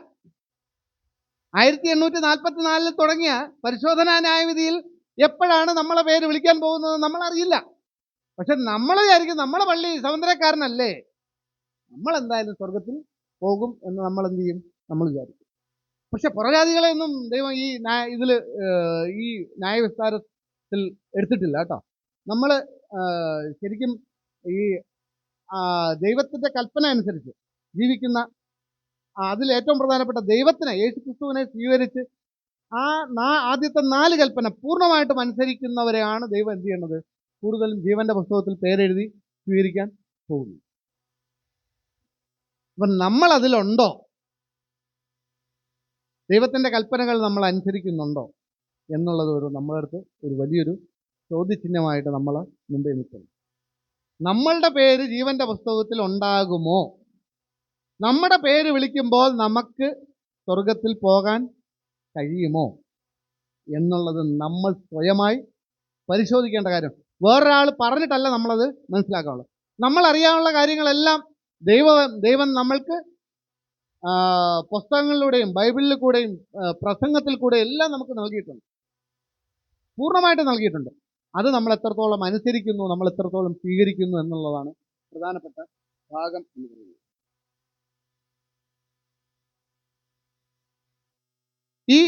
1844 തുടങ്ങിയ പരിശോധനാ ന്യായവിധിയിൽ എപ്പോഴാണ് നമ്മളെ പേര് വിളിക്കാൻ പോകുന്നത് നമ്മൾ അറിയില്ല. പക്ഷെ നമ്മൾ വിചാരിക്കും നമ്മളെ പള്ളി സമുദ്രക്കാരനല്ലേ, നമ്മൾ എന്തായാലും സ്വർഗത്തിൽ പോകും എന്ന് നമ്മൾ എന്ത് ചെയ്യും? നമ്മൾ വിചാരിക്കും. പക്ഷെ പുറജാതികളെ ഒന്നും ദൈവം ഈ ന്യായവിസ്താരത്തിൽ എടുത്തിട്ടില്ല കേട്ടോ. നമ്മൾ ശരിക്കും ഈ ദൈവത്തിൻ്റെ കൽപ്പന അനുസരിച്ച് ജീവിക്കുന്ന, അതിൽ ഏറ്റവും പ്രധാനപ്പെട്ട ദൈവത്തിനെ, യേശു ക്രിസ്തുവിനെ സ്വീകരിച്ച് ആദ്യത്തെ 4 കൽപ്പന പൂർണ്ണമായിട്ടും അനുസരിക്കുന്നവരെയാണ് ദൈവം എന്ത് ചെയ്യേണ്ടത്? കൂടുതലും ജീവന്റെ പുസ്തകത്തിൽ പേരെഴുതി സ്വീകരിക്കാൻ പോകുന്നു. അപ്പം നമ്മൾ അതിലുണ്ടോ? ദൈവത്തിൻ്റെ കൽപ്പനകൾ നമ്മൾ അനുസരിക്കുന്നുണ്ടോ എന്നുള്ളത് നമ്മളെ അടുത്ത് ഒരു വലിയൊരു ചോദ്യചിഹ്നമായിട്ട് നമ്മൾ മുമ്പേ നിൽക്കുന്നു. നമ്മളുടെ പേര് ജീവന്റെ പുസ്തകത്തിൽ ഉണ്ടാകുമോ? നമ്മുടെ പേര് വിളിക്കുമ്പോൾ നമുക്ക് സ്വർഗത്തിൽ പോകാൻ കഴിയുമോ എന്നുള്ളത് നമ്മൾ സ്വയമായി പരിശോധിക്കേണ്ട കാര്യം. വേറൊരാൾ പറഞ്ഞിട്ടല്ല നമ്മളത് മനസ്സിലാക്കാനുള്ളൂ. നമ്മൾ അറിയാനുള്ള കാര്യങ്ങളെല്ലാം ദൈവം നമ്മൾക്ക് പുസ്തകങ്ങളിലൂടെയും ബൈബിളിൽ കൂടെയും പ്രസംഗത്തിൽ കൂടെയും എല്ലാം നമുക്ക് നൽകിയിട്ടുണ്ട്, പൂർണ്ണമായിട്ട് നൽകിയിട്ടുണ്ട്. അത് നമ്മൾ എത്രത്തോളം അനുസരിക്കുന്നു, നമ്മൾ എത്രത്തോളം സ്വീകരിക്കുന്നു എന്നുള്ളതാണ് പ്രധാനപ്പെട്ട ഭാഗം എന്ന് പറയുന്നത്. ഈ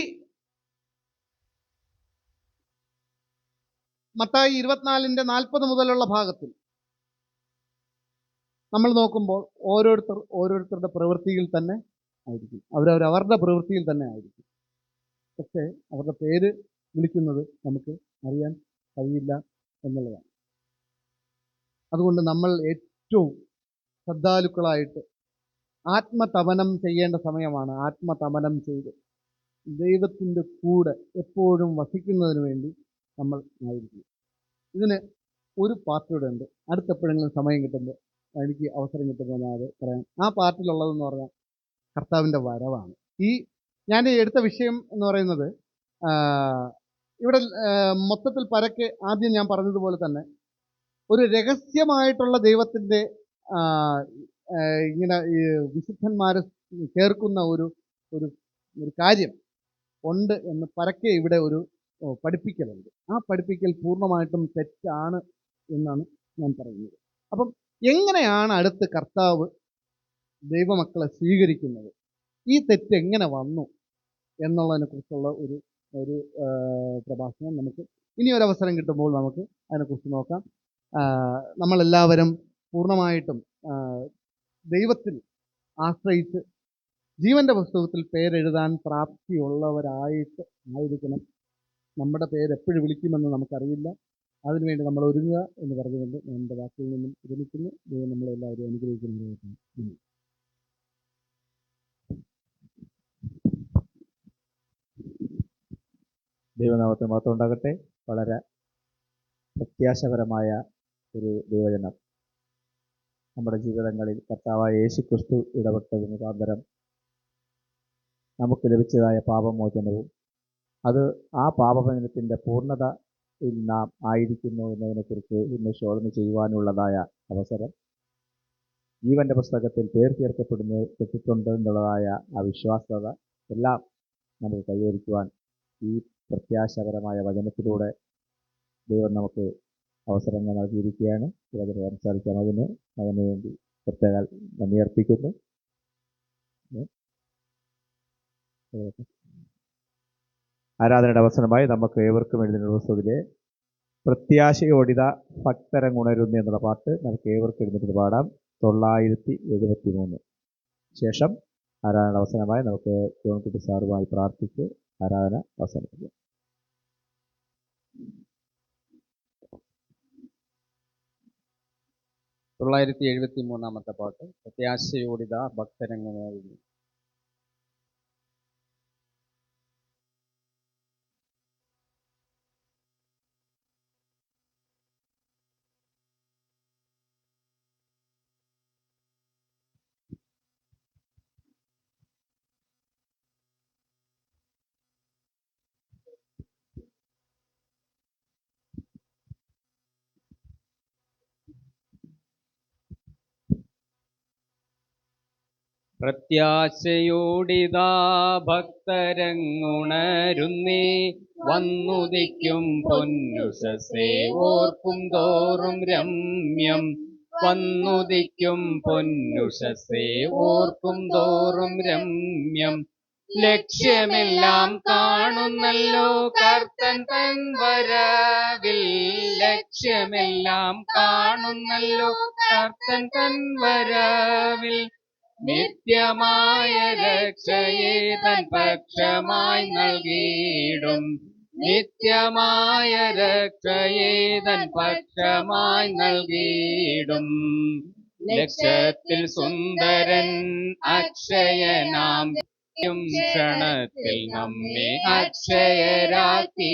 മത്തായി 24:40 മുതലുള്ള ഭാഗത്തിൽ നമ്മൾ നോക്കുമ്പോൾ ഓരോരുത്തരുടെ പ്രവൃത്തിയിൽ തന്നെ ആയിരിക്കും. അവരുടെ പ്രവൃത്തിയിൽ തന്നെ ആയിരിക്കും. പക്ഷേ അവരുടെ പേര് വിളിക്കുന്നത് നമുക്ക് അറിയാൻ കഴിയില്ല എന്നുള്ളതാണ്. അതുകൊണ്ട് നമ്മൾ ഏറ്റവും ശ്രദ്ധാലുക്കളായിട്ട് ആത്മതപനം ചെയ്യേണ്ട സമയമാണ്. ആത്മതപനം ചെയ്ത് ദൈവത്തിൻ്റെ കൂടെ എപ്പോഴും വസിക്കുന്നതിന് വേണ്ടി നമ്മൾ ആയിരിക്കും. ഇതിന് ഒരു പാർട്ടിയുടെ ഉണ്ട്. അടുത്തെപ്പോഴെങ്കിലും സമയം കിട്ടുമ്പോൾ എനിക്ക് അവസരം കിട്ടുമ്പോൾ ഞാൻ അത് പറയാം. ആ പാർട്ടിയിലുള്ളതെന്ന് പറഞ്ഞാൽ കർത്താവിൻ്റെ വരവാണ്. ഞാൻ എടുത്ത വിഷയം എന്ന് പറയുന്നത് ഇവിടെ മൊത്തത്തിൽ പരക്കെ ആദ്യം ഞാൻ പറഞ്ഞതുപോലെ തന്നെ ഒരു രഹസ്യമായിട്ടുള്ള ദൈവത്തിൻ്റെ ഇങ്ങനെ ഈ വിശുദ്ധന്മാരെ ചേർക്കുന്ന ഒരു കാര്യം ഉണ്ട് എന്ന് പരക്കെ ഇവിടെ ഒരു പഠിപ്പിക്കലുണ്ട്. ആ പഠിപ്പിക്കൽ പൂർണ്ണമായിട്ടും തെറ്റാണ് എന്നാണ് ഞാൻ പറയുന്നത്. അപ്പം എങ്ങനെയാണ് അടുത്ത് കർത്താവ് ദൈവമക്കളെ സ്വീകരിക്കുന്നത്? ഈ തെറ്റ് എങ്ങനെ വന്നു എന്നുള്ളതിനെ കുറിച്ചുള്ള ഒരു പ്രഭാഷണം നമുക്ക് ഇനി ഒരവസരം കിട്ടുമ്പോൾ നമുക്ക് അതിനെക്കുറിച്ച് നോക്കാം. നമ്മളെല്ലാവരും പൂർണ്ണമായിട്ടും ദൈവത്തിൽ ആശ്രയിച്ച് ജീവന്റെ പുസ്തകത്തിൽ പേരെഴുതാൻ പ്രാപ്തിയുള്ളവരായിരിക്കണം. നമ്മുടെ പേര് എപ്പോഴും വിളിക്കുമെന്ന് നമുക്കറിയില്ല. അതിനുവേണ്ടി നമ്മൾ ഒരുങ്ങുക എന്ന് പറഞ്ഞുകൊണ്ട് ഞാൻ എൻ്റെ വാക്കിൽ നിന്നും വിരമിക്കുന്നു. ദൈവം നമ്മളെല്ലാവരും അനുഗ്രഹിക്കുന്നതായിരുന്നു. ദൈവനാമത്തിന് മഹത്വം ഉണ്ടാകട്ടെ. വളരെ പ്രത്യാശപരമായ ഒരു ദൈവജനം നമ്മുടെ ജീവിതങ്ങളിൽ കർത്താവായ യേശു ക്രിസ്തു ഇടപെട്ടത് മുഖാന്തരം നമുക്ക് ലഭിച്ചതായ പാപമോചനവും അത് ആ പാപമോചനത്തിൻ്റെ പൂർണ്ണതയിൽ നാം ആയിരിക്കുന്നു എന്നതിനെക്കുറിച്ച് ഇന്ന് ശോധന ചെയ്യുവാനുള്ളതായ അവസരം, ജീവൻ്റെ പുസ്തകത്തിൽ പേർ ചേർക്കപ്പെട്ടിട്ടുണ്ട് എന്നുള്ളതായ ആ വിശ്വാസത എല്ലാം നമുക്ക് കൈവരിക്കുവാൻ ഈ പ്രത്യാശപരമായ വചനത്തിലൂടെ ദൈവം നമുക്ക് അവസരങ്ങൾ നൽകിയിരിക്കുകയാണ്. ഇതിനെ സംസാരിക്കാൻ അതിനുവേണ്ടി പ്രത്യേക നന്ദി അർപ്പിക്കുന്നു. ആരാധനയുടെ അവസരമായി നമുക്ക് ഏവർക്കും എഴുതുന്ന പുസ്തകത്തിലെ പ്രത്യാശയോടിത ഭക്തരങ്ങുണരുന്നു എന്നുള്ള പാട്ട് നമുക്ക് ഏവർക്കും എഴുന്നേറ്റ് പാടാം. 973. ശേഷം ആരാധനയുടെ അവസരമായി നമുക്ക് ജോൺ കുട്ടി സാറുമായി പ്രാർത്ഥിച്ച് ആരാധന അവസാനിപ്പിക്കാം. 973 പാട്ട് പ്രത്യാശയോടിത ഭക്തരങ്ങുണരുന്നു. പ്രത്യാശയോടിതാ ഭക്തരങ്ങുണരുന്നേ, വന്നുദിക്കും പൊന്നുഷസേ ഓർക്കും തോറും രമ്യം. വന്നുദിക്കും പൊന്നുഷസേ ഓർക്കും തോറും രമ്യം. ലക്ഷ്യമെല്ലാം കാണുന്നല്ലോ കർത്തൻ തൻ വരവിൽ. ലക്ഷ്യമെല്ലാം കാണുന്നല്ലോ കർത്തൻ തൻ വരവിൽ. നിത്യമായ രക്ഷയെ തൻ പക്ഷമായി നൽകിയിടും. നിത്യമായ രക്ഷയെ തൻ പക്ഷമായി നൽകിയിടും. ലക്ഷ്യത്തിൽ സുന്ദരൻ അക്ഷയനാം ക്ഷണത്തിൽ നമ്മെ അക്ഷയരാക്കിയിടും.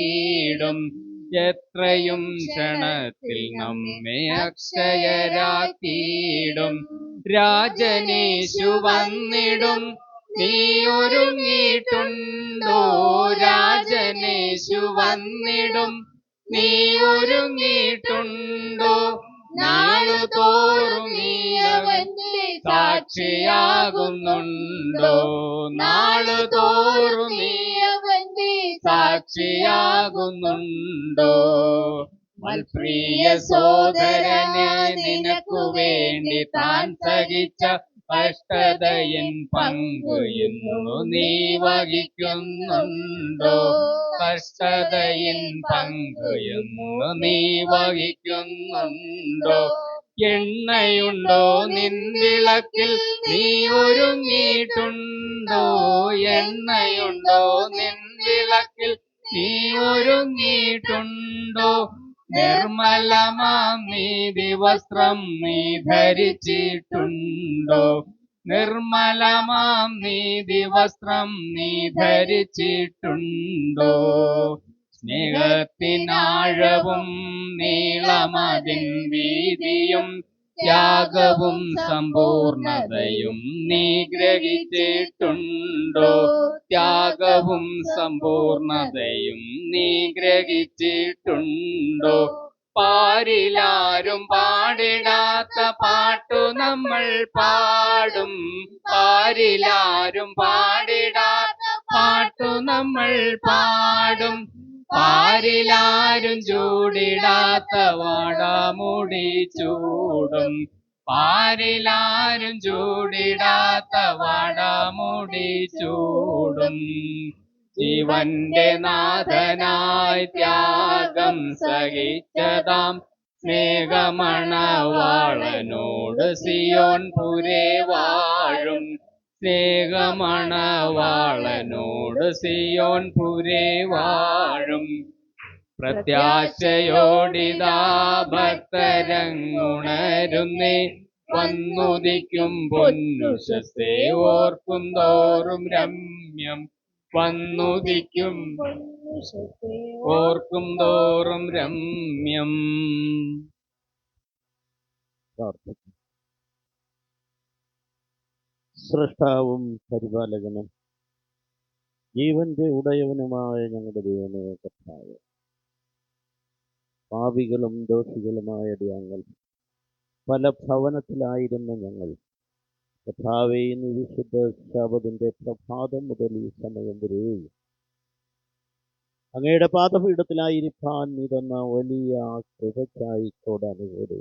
എത്രയും ക്ഷണത്തിൽ നമ്മെ അക്ഷയരാക്കിയിടും. രാജനേശു വന്നിടും, നീ ഒരുങ്ങിയിട്ടുണ്ടോ? രാജനേശു വന്നിടും, നീ ഒരുങ്ങിയിട്ടുണ്ടോ? നാളുതോറും നീ അവന്റെ സാക്ഷിയാകുന്നുണ്ടോ? നാളുതോറും നീ അവന്റെ സാക്ഷിയാകുന്നുണ്ടോ? മൽപ്രിയ സോദരനെ, നിനക്കു വേണ്ടി താൻ സഹിച്ച കഷ്ടതയിൻ പങ്ക് ഇന്നു നീ വഹിക്കുന്നുണ്ടോ? കഷ്ടതയിൻ പങ്ക് ഇന്നു നീ വഹിക്കുന്നുണ്ടോ? എണ്ണയുണ്ടോ നിൻ വിളക്കിൽ, നീ ഒരുങ്ങിയിട്ടുണ്ടോ? എണ്ണയുണ്ടോ നിൻ വിളക്കിൽ, നീ ഒരുങ്ങിയിട്ടുണ്ടോ? നിർമ്മലമാം നീതി വസ്ത്രം നീ ധരിച്ചിട്ടുണ്ടോ? നിർമ്മലമാം നീതി വസ്ത്രം നീ ധരിച്ചിട്ടുണ്ടോ? സ്നേഹത്തിനാഴവും നീളമതിൻ വീതിയും ത്യാഗവും സമ്പൂർണതയും നീ ഗ്രഹിച്ചിട്ടുണ്ടോ? ത്യാഗവും സമ്പൂർണതയും നീ ഗ്രഹിച്ചിട്ടുണ്ടോ? പാരിലാരും പാടിടാത്ത പാട്ടു നമ്മൾ പാടും. പാരിലാരും പാടിടാത്ത പാട്ടു നമ്മൾ പാടും. പാരിലാരും ചൂടിടാത്ത വാടാമുടി ചൂടും. പാരിലാരും ചൂടിടാത്ത വാടാമുടി ചൂടും. ജീവന്റെ നാഥനായി ത്യാഗം സഹിച്ചതാം സ്നേഹമണവാളനോട് സിയോൻ പുരേ വാഴും. സ്നേഹമണവാളനോട് സിയോൻ പുരേ വാഴും. പ്രത്യാശയോടിതാ ഭക്തരങ്ങുണരുന്നേ, വന്നുദിക്കും പൊന്നുഷസേ ഓർക്കും തോറും രമ്യം. വന്നുദിക്കും ഓർക്കും തോറും രമ്യം. സൃഷ്ടാവും പരിപാലകനും ജീവന്റെ ഉടയവനുമായ ഞങ്ങളുടെ ദൈവമേ കർത്താവേ, പാപികളും ദോഷികളുമായ ഞങ്ങൾ പല ഭവനത്തിലായിരുന്ന ഞങ്ങൾ കർത്താവേ, ഇന്ന് വിശുദ്ധ ശബദിന്റെ പ്രഭാതം മുതൽ ഈ സമയം വരെയും അങ്ങയുടെ പാദപീഠത്തിലായിരിക്കാൻ നീ തന്ന വലിയ കൃപയ്ക്കായി കോടാനുകോടി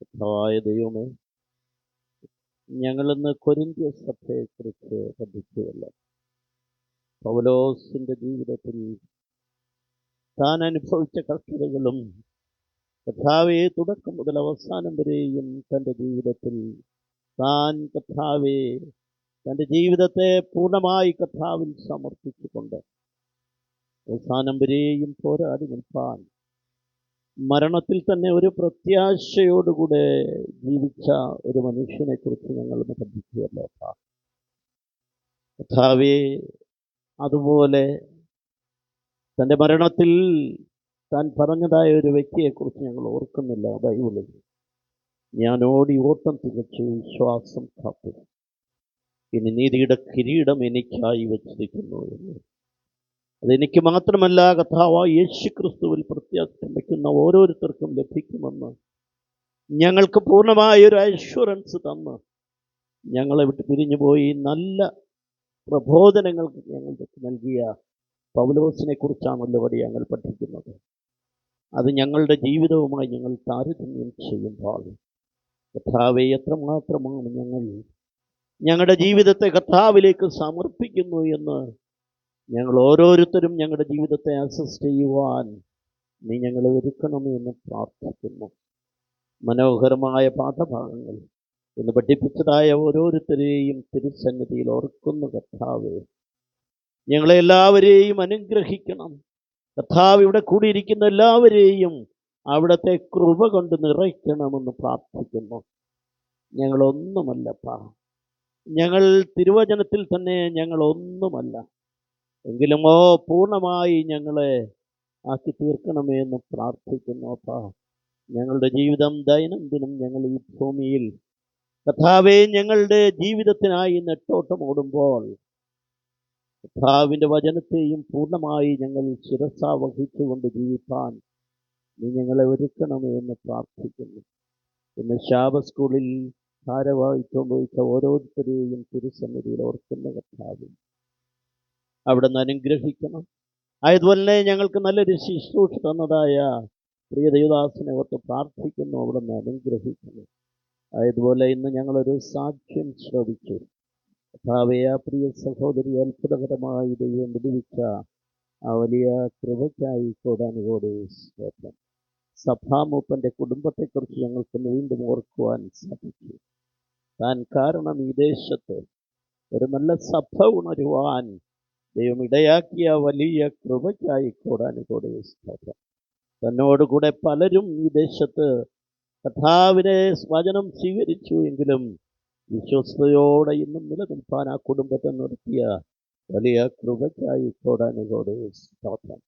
കർത്താവായ ദൈവമേ, ഞങ്ങളിന്ന് കൊരിന്ത്യ സഭയെക്കുറിച്ച് പഠിച്ചുവല്ലോ. പൗലോസിൻ്റെ ജീവിതത്തിൽ താൻ അനുഭവിച്ച കഷ്ടതകളും കർത്താവെ തുടക്കം മുതൽ അവസാനം വരെയും തൻ്റെ ജീവിതത്തിൽ താൻ കർത്താവെ തൻ്റെ ജീവിതത്തെ പൂർണ്ണമായി കർത്താവിൽ സമർപ്പിച്ചുകൊണ്ട് അവസാനം വരെയും പോരാടി നിൽപ്പാൻ മരണത്തിൽ തന്നെ ഒരു പ്രത്യാശയോടുകൂടെ ജീവിച്ച ഒരു മനുഷ്യനെക്കുറിച്ച് ഞങ്ങൾ പഠിക്കുകയല്ലോ. കർത്താവേ, അതുപോലെ തൻ്റെ മരണത്തിൽ താൻ പറഞ്ഞതായ ഒരു വ്യക്തിയെക്കുറിച്ച് ഞങ്ങൾ ഓർക്കുന്നില്ല ബൈബിളിൽ. ഞാൻ ഓടി ഓട്ടം തികച്ചു, വിശ്വാസം കാത്തു, ഇനി നീതിയുടെ കിരീടം എനിക്കായി വച്ചിരിക്കുന്നു എന്ന്. അതെനിക്ക് മാത്രമല്ല, കർത്താവായ യേശുക്രിസ്തുവിൽ പ്രത്യാശ വയ്ക്കുന്ന ഓരോരുത്തർക്കും ലഭിക്കുമെന്ന് ഞങ്ങൾക്ക് പൂർണ്ണമായൊരു അഷ്വറൻസ് തന്ന് ഞങ്ങളെ വിട്ട് പിരിഞ്ഞുപോയി നല്ല പ്രബോധനങ്ങൾ ഞങ്ങൾക്ക് നൽകിയ പൗലോസിനെ കുറിച്ചാണല്ലോ ഇവിടെ ഞങ്ങൾ പഠിക്കുന്നത്. അത് ഞങ്ങളുടെ ജീവിതവുമായി ഞങ്ങൾ താരതമ്യം ചെയ്യുമ്പോൾ കർത്താവെ, എത്രമാത്രമാണ് ഞങ്ങൾ ഞങ്ങളുടെ ജീവിതത്തെ കർത്താവിലേക്ക് സമർപ്പിക്കുന്നു എന്ന് ഞങ്ങൾ ഓരോരുത്തരും ഞങ്ങളുടെ ജീവിതത്തെ അസസ് ചെയ്യുവാൻ നീ ഞങ്ങളെ ഒരുക്കണമേ എന്ന് പ്രാർത്ഥിക്കുന്നു. മനോഹരമായ പാഠഭാഗങ്ങൾ എന്ന് പഠിപ്പിച്ചതായ ഓരോരുത്തരെയും തിരുസന്നിധിയിൽ ഓർക്കുന്നു കർത്താവേ. ഞങ്ങളെ എല്ലാവരെയും അനുഗ്രഹിക്കണം കർത്താവ്. ഇവിടെ കൂടിയിരിക്കുന്ന എല്ലാവരെയും അവിടുത്തെ കൃപ കൊണ്ട് നിറയ്ക്കണമെന്ന് പ്രാർത്ഥിക്കുന്നു. ഞങ്ങളൊന്നുമല്ലപ്പാ, ഞങ്ങൾ തിരുവചനത്തിൽ തന്നെ ഞങ്ങളൊന്നുമല്ല, എങ്കിലുമോ പൂർണ്ണമായി ഞങ്ങളെ ആക്കി തീർക്കണമേ എന്ന് പ്രാർത്ഥിക്കുന്നു. അപ്പാ, ഞങ്ങളുടെ ജീവിതം ദൈനംദിനം ഞങ്ങൾ ഈ ഭൂമിയിൽ കർത്താവേ ഞങ്ങളുടെ ജീവിതത്തിനായി നെട്ടോട്ടം ഓടുമ്പോൾ കർത്താവിൻ്റെ വചനത്തെയും പൂർണ്ണമായി ഞങ്ങൾ ശിരസാ വഹിച്ചുകൊണ്ട് ജീവിക്കാൻ നീ ഞങ്ങളെ ഒരുക്കണമേ എന്ന് പ്രാർത്ഥിക്കുന്നു. ഇന്ന് ശാബ സ്കൂളിൽ ഭാരവാഹിത്വം വഹിച്ച ഓരോരുത്തരെയും തിരുസന്നിധിയിൽ ഓർക്കുന്ന കർത്താവ് അവിടെ നിന്ന് അനുഗ്രഹിക്കണം. അതുപോലെ തന്നെ ഞങ്ങൾക്ക് നല്ലൊരു ശുശ്രൂഷ തന്നതായ പ്രിയ ദേവദാസനെ ഓർത്ത് പ്രാർത്ഥിക്കുന്നു, അവിടെ നിന്ന് അനുഗ്രഹിക്കുന്നു. അതുപോലെ ഇന്ന് ഞങ്ങളൊരു സാക്ഷ്യം ശ്രവിച്ചു കർത്താവേ, ആ പ്രിയ സഹോദരി അത്ഭുതകരമായി ദൈവം വിടുവിച്ച ആ വലിയ കൃപയ്ക്കായി കോടാനുകോടി സ്തോത്രം. സഭാമൂപ്പൻ്റെ കുടുംബത്തെക്കുറിച്ച് ഞങ്ങൾക്ക് വീണ്ടും ഓർക്കുവാൻ സാധിച്ചു. താൻ കാരണം ഈ ദേശത്ത് ഒരു നല്ല സഭ ഉണരുവാൻ ദൈവം ഇടയാക്കിയ വലിയ കൃപയ്ക്കായി കോടാനുകോടി സ്തോത്രം. തന്നോടുകൂടെ പലരും ഈ ദേശത്ത് കർത്താവിനെ വചനം സ്വീകരിച്ചു എങ്കിലും വിശ്വസ്തയോടെ ഇന്നും നിലനിൽപ്പാൻ ആ കുടുംബത്തെ നിർത്തിയ വലിയ കൃപയ്ക്കായി കോടാനുകോടി സ്തോത്രം.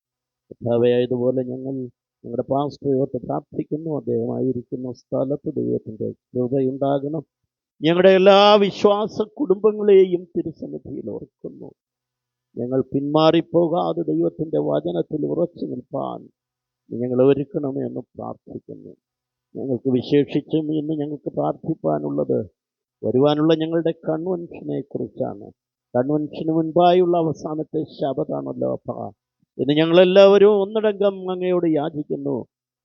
കർത്താവേ, ഇതുപോലെ ഞങ്ങൾ ഞങ്ങളുടെ പാസ്റ്ററോട്ട് പ്രാർത്ഥിക്കുന്നു. അദ്ദേഹമായിരിക്കുന്ന സ്ഥലത്ത് ദൈവത്തിൻ്റെ കൃപയുണ്ടാകണം. ഞങ്ങളുടെ എല്ലാ വിശ്വാസ കുടുംബങ്ങളെയും തിരുസന്നിധിയിൽ ഓർക്കുന്നു. ഞങ്ങൾ പിന്മാറിപ്പോകാതെ ദൈവത്തിൻ്റെ വചനത്തിൽ ഉറച്ചു നിൽപ്പാൻ ഞങ്ങളെ ഒരുക്കണമേ എന്ന് പ്രാർത്ഥിക്കുന്നു. ഞങ്ങൾക്ക് വിശേഷിച്ചും ഇന്ന് ഞങ്ങൾക്ക് പ്രാർത്ഥിപ്പാനുള്ളത് വരുവാനുള്ള ഞങ്ങളുടെ കൺവെൻഷനെ കുറിച്ചാണ്. കൺവെൻഷന് മുൻപായുള്ള അവസാനത്തെ ശബദാണല്ലോ അപ്പാ. ഇന്ന് ഞങ്ങളെല്ലാവരും ഒന്നടങ്കം അങ്ങയോട് യാചിക്കുന്നു.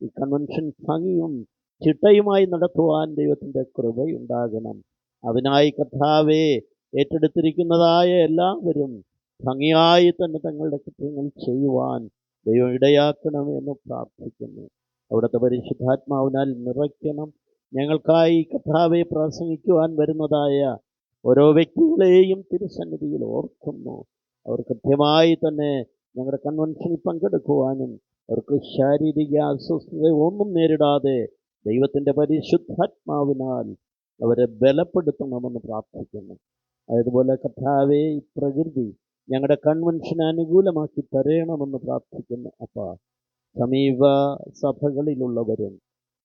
ഈ കൺവെൻഷൻ ഭംഗിയും ചിട്ടയുമായി നടത്തുവാൻ ദൈവത്തിൻ്റെ കൃപയുണ്ടാകണം. അതിനായി കർത്താവേ, ഏറ്റെടുത്തിരിക്കുന്നതായ എല്ലാവരും ഭംഗിയായി തന്നെ തങ്ങളുടെ കൃത്യങ്ങൾ ചെയ്യുവാൻ ദൈവം ഇടയാക്കണമെന്ന് പ്രാർത്ഥിക്കുന്നു. അവിടുത്തെ പരിശുദ്ധാത്മാവിനാൽ നിറയ്ക്കണം. ഞങ്ങൾക്കായി കർത്താവെ പ്രസംഗിക്കുവാൻ വരുന്നതായ ഓരോ വ്യക്തികളെയും തിരുസന്നിധിയിൽ ഓർക്കുന്നു. അവർ കൃത്യമായി തന്നെ ഞങ്ങളുടെ കൺവെൻഷനിൽ പങ്കെടുക്കുവാനും അവർക്ക് ശാരീരിക അസ്വസ്ഥത ഒന്നും നേരിടാതെ ദൈവത്തിൻ്റെ പരിശുദ്ധാത്മാവിനാൽ അവരെ ബലപ്പെടുത്തണമെന്ന് പ്രാർത്ഥിക്കുന്നു. അതുപോലെ കർത്താവെ, ഈ പ്രകൃതി ഞങ്ങളുടെ കൺവെൻഷന് അനുകൂലമാക്കി തരണമെന്ന് പ്രാർത്ഥിക്കുന്നു. അപ്പോൾ സമീപ സഭകളിലുള്ളവരും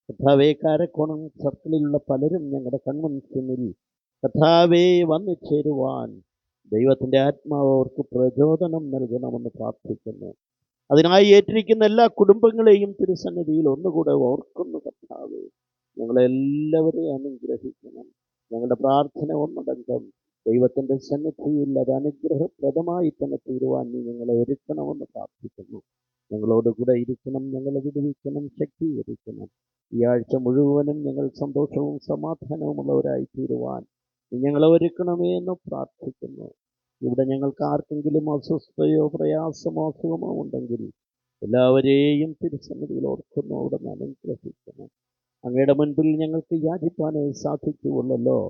കർത്താവെ, കാരക്കോണം സർക്കിളിലുള്ള പലരും ഞങ്ങളുടെ കൺവെൻഷനിൽ കർത്താവെ വന്നു ചേരുവാൻ ദൈവത്തിൻ്റെ ആത്മാവ് അവർക്ക് പ്രചോദനം നൽകണമെന്ന് പ്രാർത്ഥിക്കുന്നു. അതിനായി ഏറ്റിരിക്കുന്ന എല്ലാ കുടുംബങ്ങളെയും തിരുസന്നിധിയിൽ ഒന്നുകൂടെ ഓർക്കുന്നു. കർത്താവെ, ഞങ്ങളെല്ലാവരെയും അനുഗ്രഹിക്കണം. ഞങ്ങളുടെ പ്രാർത്ഥന ഒന്നടങ്കം ദൈവത്തിൻ്റെ സന്നിധിയിൽ അത് അനുഗ്രഹപ്രദമായി തന്നെ തീരുവാൻ നീ ഞങ്ങളെ ഒരുക്കണമെന്ന് പ്രാർത്ഥിക്കുന്നു. ഞങ്ങളോടുകൂടെ ഇരിക്കണം, ഞങ്ങളെ വിടുവിക്കണം, ശക്തീകരിക്കണം. ഈ ആഴ്ച മുഴുവനും ഞങ്ങൾ സന്തോഷവും സമാധാനവുമുള്ളവരായി തീരുവാൻ നീ ഞങ്ങളെ ഒരുക്കണമേ എന്ന് പ്രാർത്ഥിക്കുന്നു. ഇവിടെ ഞങ്ങൾക്ക് ആർക്കെങ്കിലും അസ്വസ്ഥതയോ പ്രയാസമോ അസുഖമോ ഉണ്ടെങ്കിൽ എല്ലാവരെയും തിരുസന്നിധിയിൽ ഓർക്കുന്നു. അവിടെ അനുഗ്രഹിക്കണം. അങ്ങയുടെ മുൻപിൽ ഞങ്ങൾക്ക് യാചിപ്പാനേ സാധിക്കുകയുള്ളല്ലോ.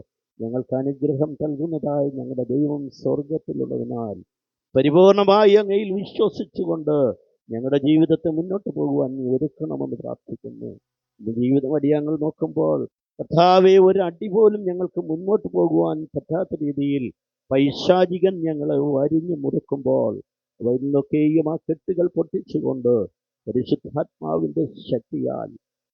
ഞങ്ങൾക്ക് അനുഗ്രഹം നൽകുന്നതായി ഞങ്ങളുടെ ദൈവം സ്വർഗത്തിലുള്ളതിനാൽ പരിപൂർണമായി അങ്ങയിൽ വിശ്വസിച്ചുകൊണ്ട് ഞങ്ങളുടെ ജീവിതത്തെ മുന്നോട്ട് പോകുവാൻ നീ ഒരുക്കണമെന്ന് പ്രാർത്ഥിക്കുന്നു. ജീവിതം അടിയങ്ങൾ നോക്കുമ്പോൾ കർത്താവേ, ഒരു അടി പോലും ഞങ്ങൾക്ക് മുന്നോട്ട് പോകുവാൻ പറ്റാത്ത രീതിയിൽ പൈശാചികൻ ഞങ്ങളെ വരിഞ്ഞു മുറുക്കുമ്പോൾ അവയിലൊക്കെയും ആ കെട്ടുകൾ പൊട്ടിച്ചുകൊണ്ട് പരിശുദ്ധാത്മാവിൻ്റെ ശക്തിയാൽ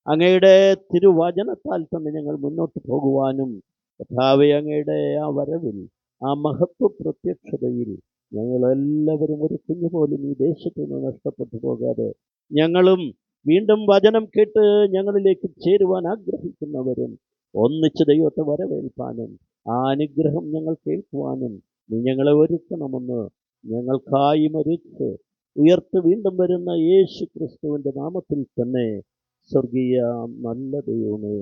അങ്ങയുടെ തിരുവചനത്താൽ തന്നെ ഞങ്ങൾ മുന്നോട്ട് പോകുവാനും കർത്താവേ, അങ്ങയുടെ ആ വരവിൽ ആ മഹത്വ പ്രത്യക്ഷതയിൽ ഞങ്ങളെല്ലാവരും ഒരു കുഞ്ഞു പോലും ഈ ദേശത്തു നിന്ന് നഷ്ടപ്പെട്ടു പോകാതെ ഞങ്ങളും വീണ്ടും വചനം കേട്ട് ഞങ്ങളിലേക്ക് ചേരുവാൻ ആഗ്രഹിക്കുന്നവരും ഒന്നിച്ച് ദൈവത്തെ വരവേൽപ്പാനും ആ അനുഗ്രഹം ഞങ്ങൾ കേൾക്കുവാനും നീ ഞങ്ങളെ ഒരുക്കണമെന്ന് ഞങ്ങൾക്കായി മരിച്ച് ഉയർത്ത് വീണ്ടും വരുന്ന യേശു ക്രിസ്തുവിൻ്റെ നാമത്തിൽ തന്നെ സ്വർഗീയ നല്ല ദൈവമേ,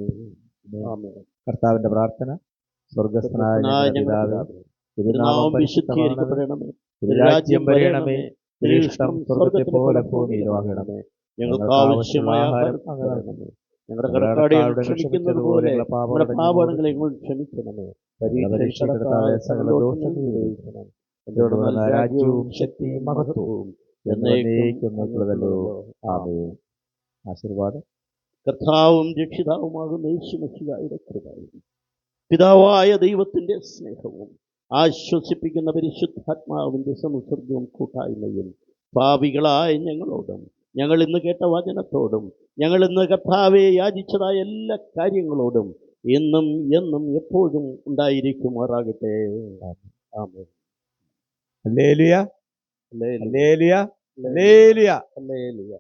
ആമേൻ. കർത്താവിന്റെ പ്രാർത്ഥന. സ്വർഗസ്ഥനായ ഞങ്ങളുടെ പിതാവേ, തിരുനാമം വിശുദ്ധീകരിക്കപ്പെടണമേ, തിരുരാജ്യം വരണമേ, തിരുയിഷ്ടം സ്വർഗ്ഗത്തെ പോലെ ഭൂമിയിലുമാകണമേ. ഞങ്ങൾക്ക് ആവശ്യമായ ആഹാരം തരണമേ. ഞങ്ങളുടെ കടക്കാരെ ക്ഷമിക്കുന്നത് പോലെ ഞങ്ങളുടെ പാപങ്ങളെ ക്ഷമിക്കണമേ. പരീക്ഷയിൽ കടക്കാതെ സകല ദോഷങ്ങളും വിടുവിക്കണം. എന്തുകൊണ്ടെന്നാൽ രാജ്യവും ശക്തിയും മഹത്വവും എന്നേക്കുമുള്ളതല്ലോ. ആമേൻ. ആശീർവാദം. കർത്താവും രക്ഷിതാവുമാകുന്ന യേശു മിശിഹായുടെ കൃപയും പിതാവായ ദൈവത്തിൻ്റെ സ്നേഹവും ആശ്വസിപ്പിക്കുന്ന പരിശുദ്ധാത്മാവിൻ്റെ സംസർഗവും കൂട്ടായ്മയും പാപികളായ ഞങ്ങളോടും ഞങ്ങൾ ഇന്ന് കേട്ട വചനത്തോടും ഞങ്ങൾ ഇന്ന് കർത്താവെ യാചിച്ചതായ എല്ലാ കാര്യങ്ങളോടും എന്നും എന്നും എപ്പോഴും ഉണ്ടായിരിക്കുമാറാകട്ടെ. ആമേൻ. ഹല്ലേലൂയ, ഹല്ലേലൂയ, ഹല്ലേലൂയ, ഹല്ലേലൂയ. ഹല്ലേലൂയ.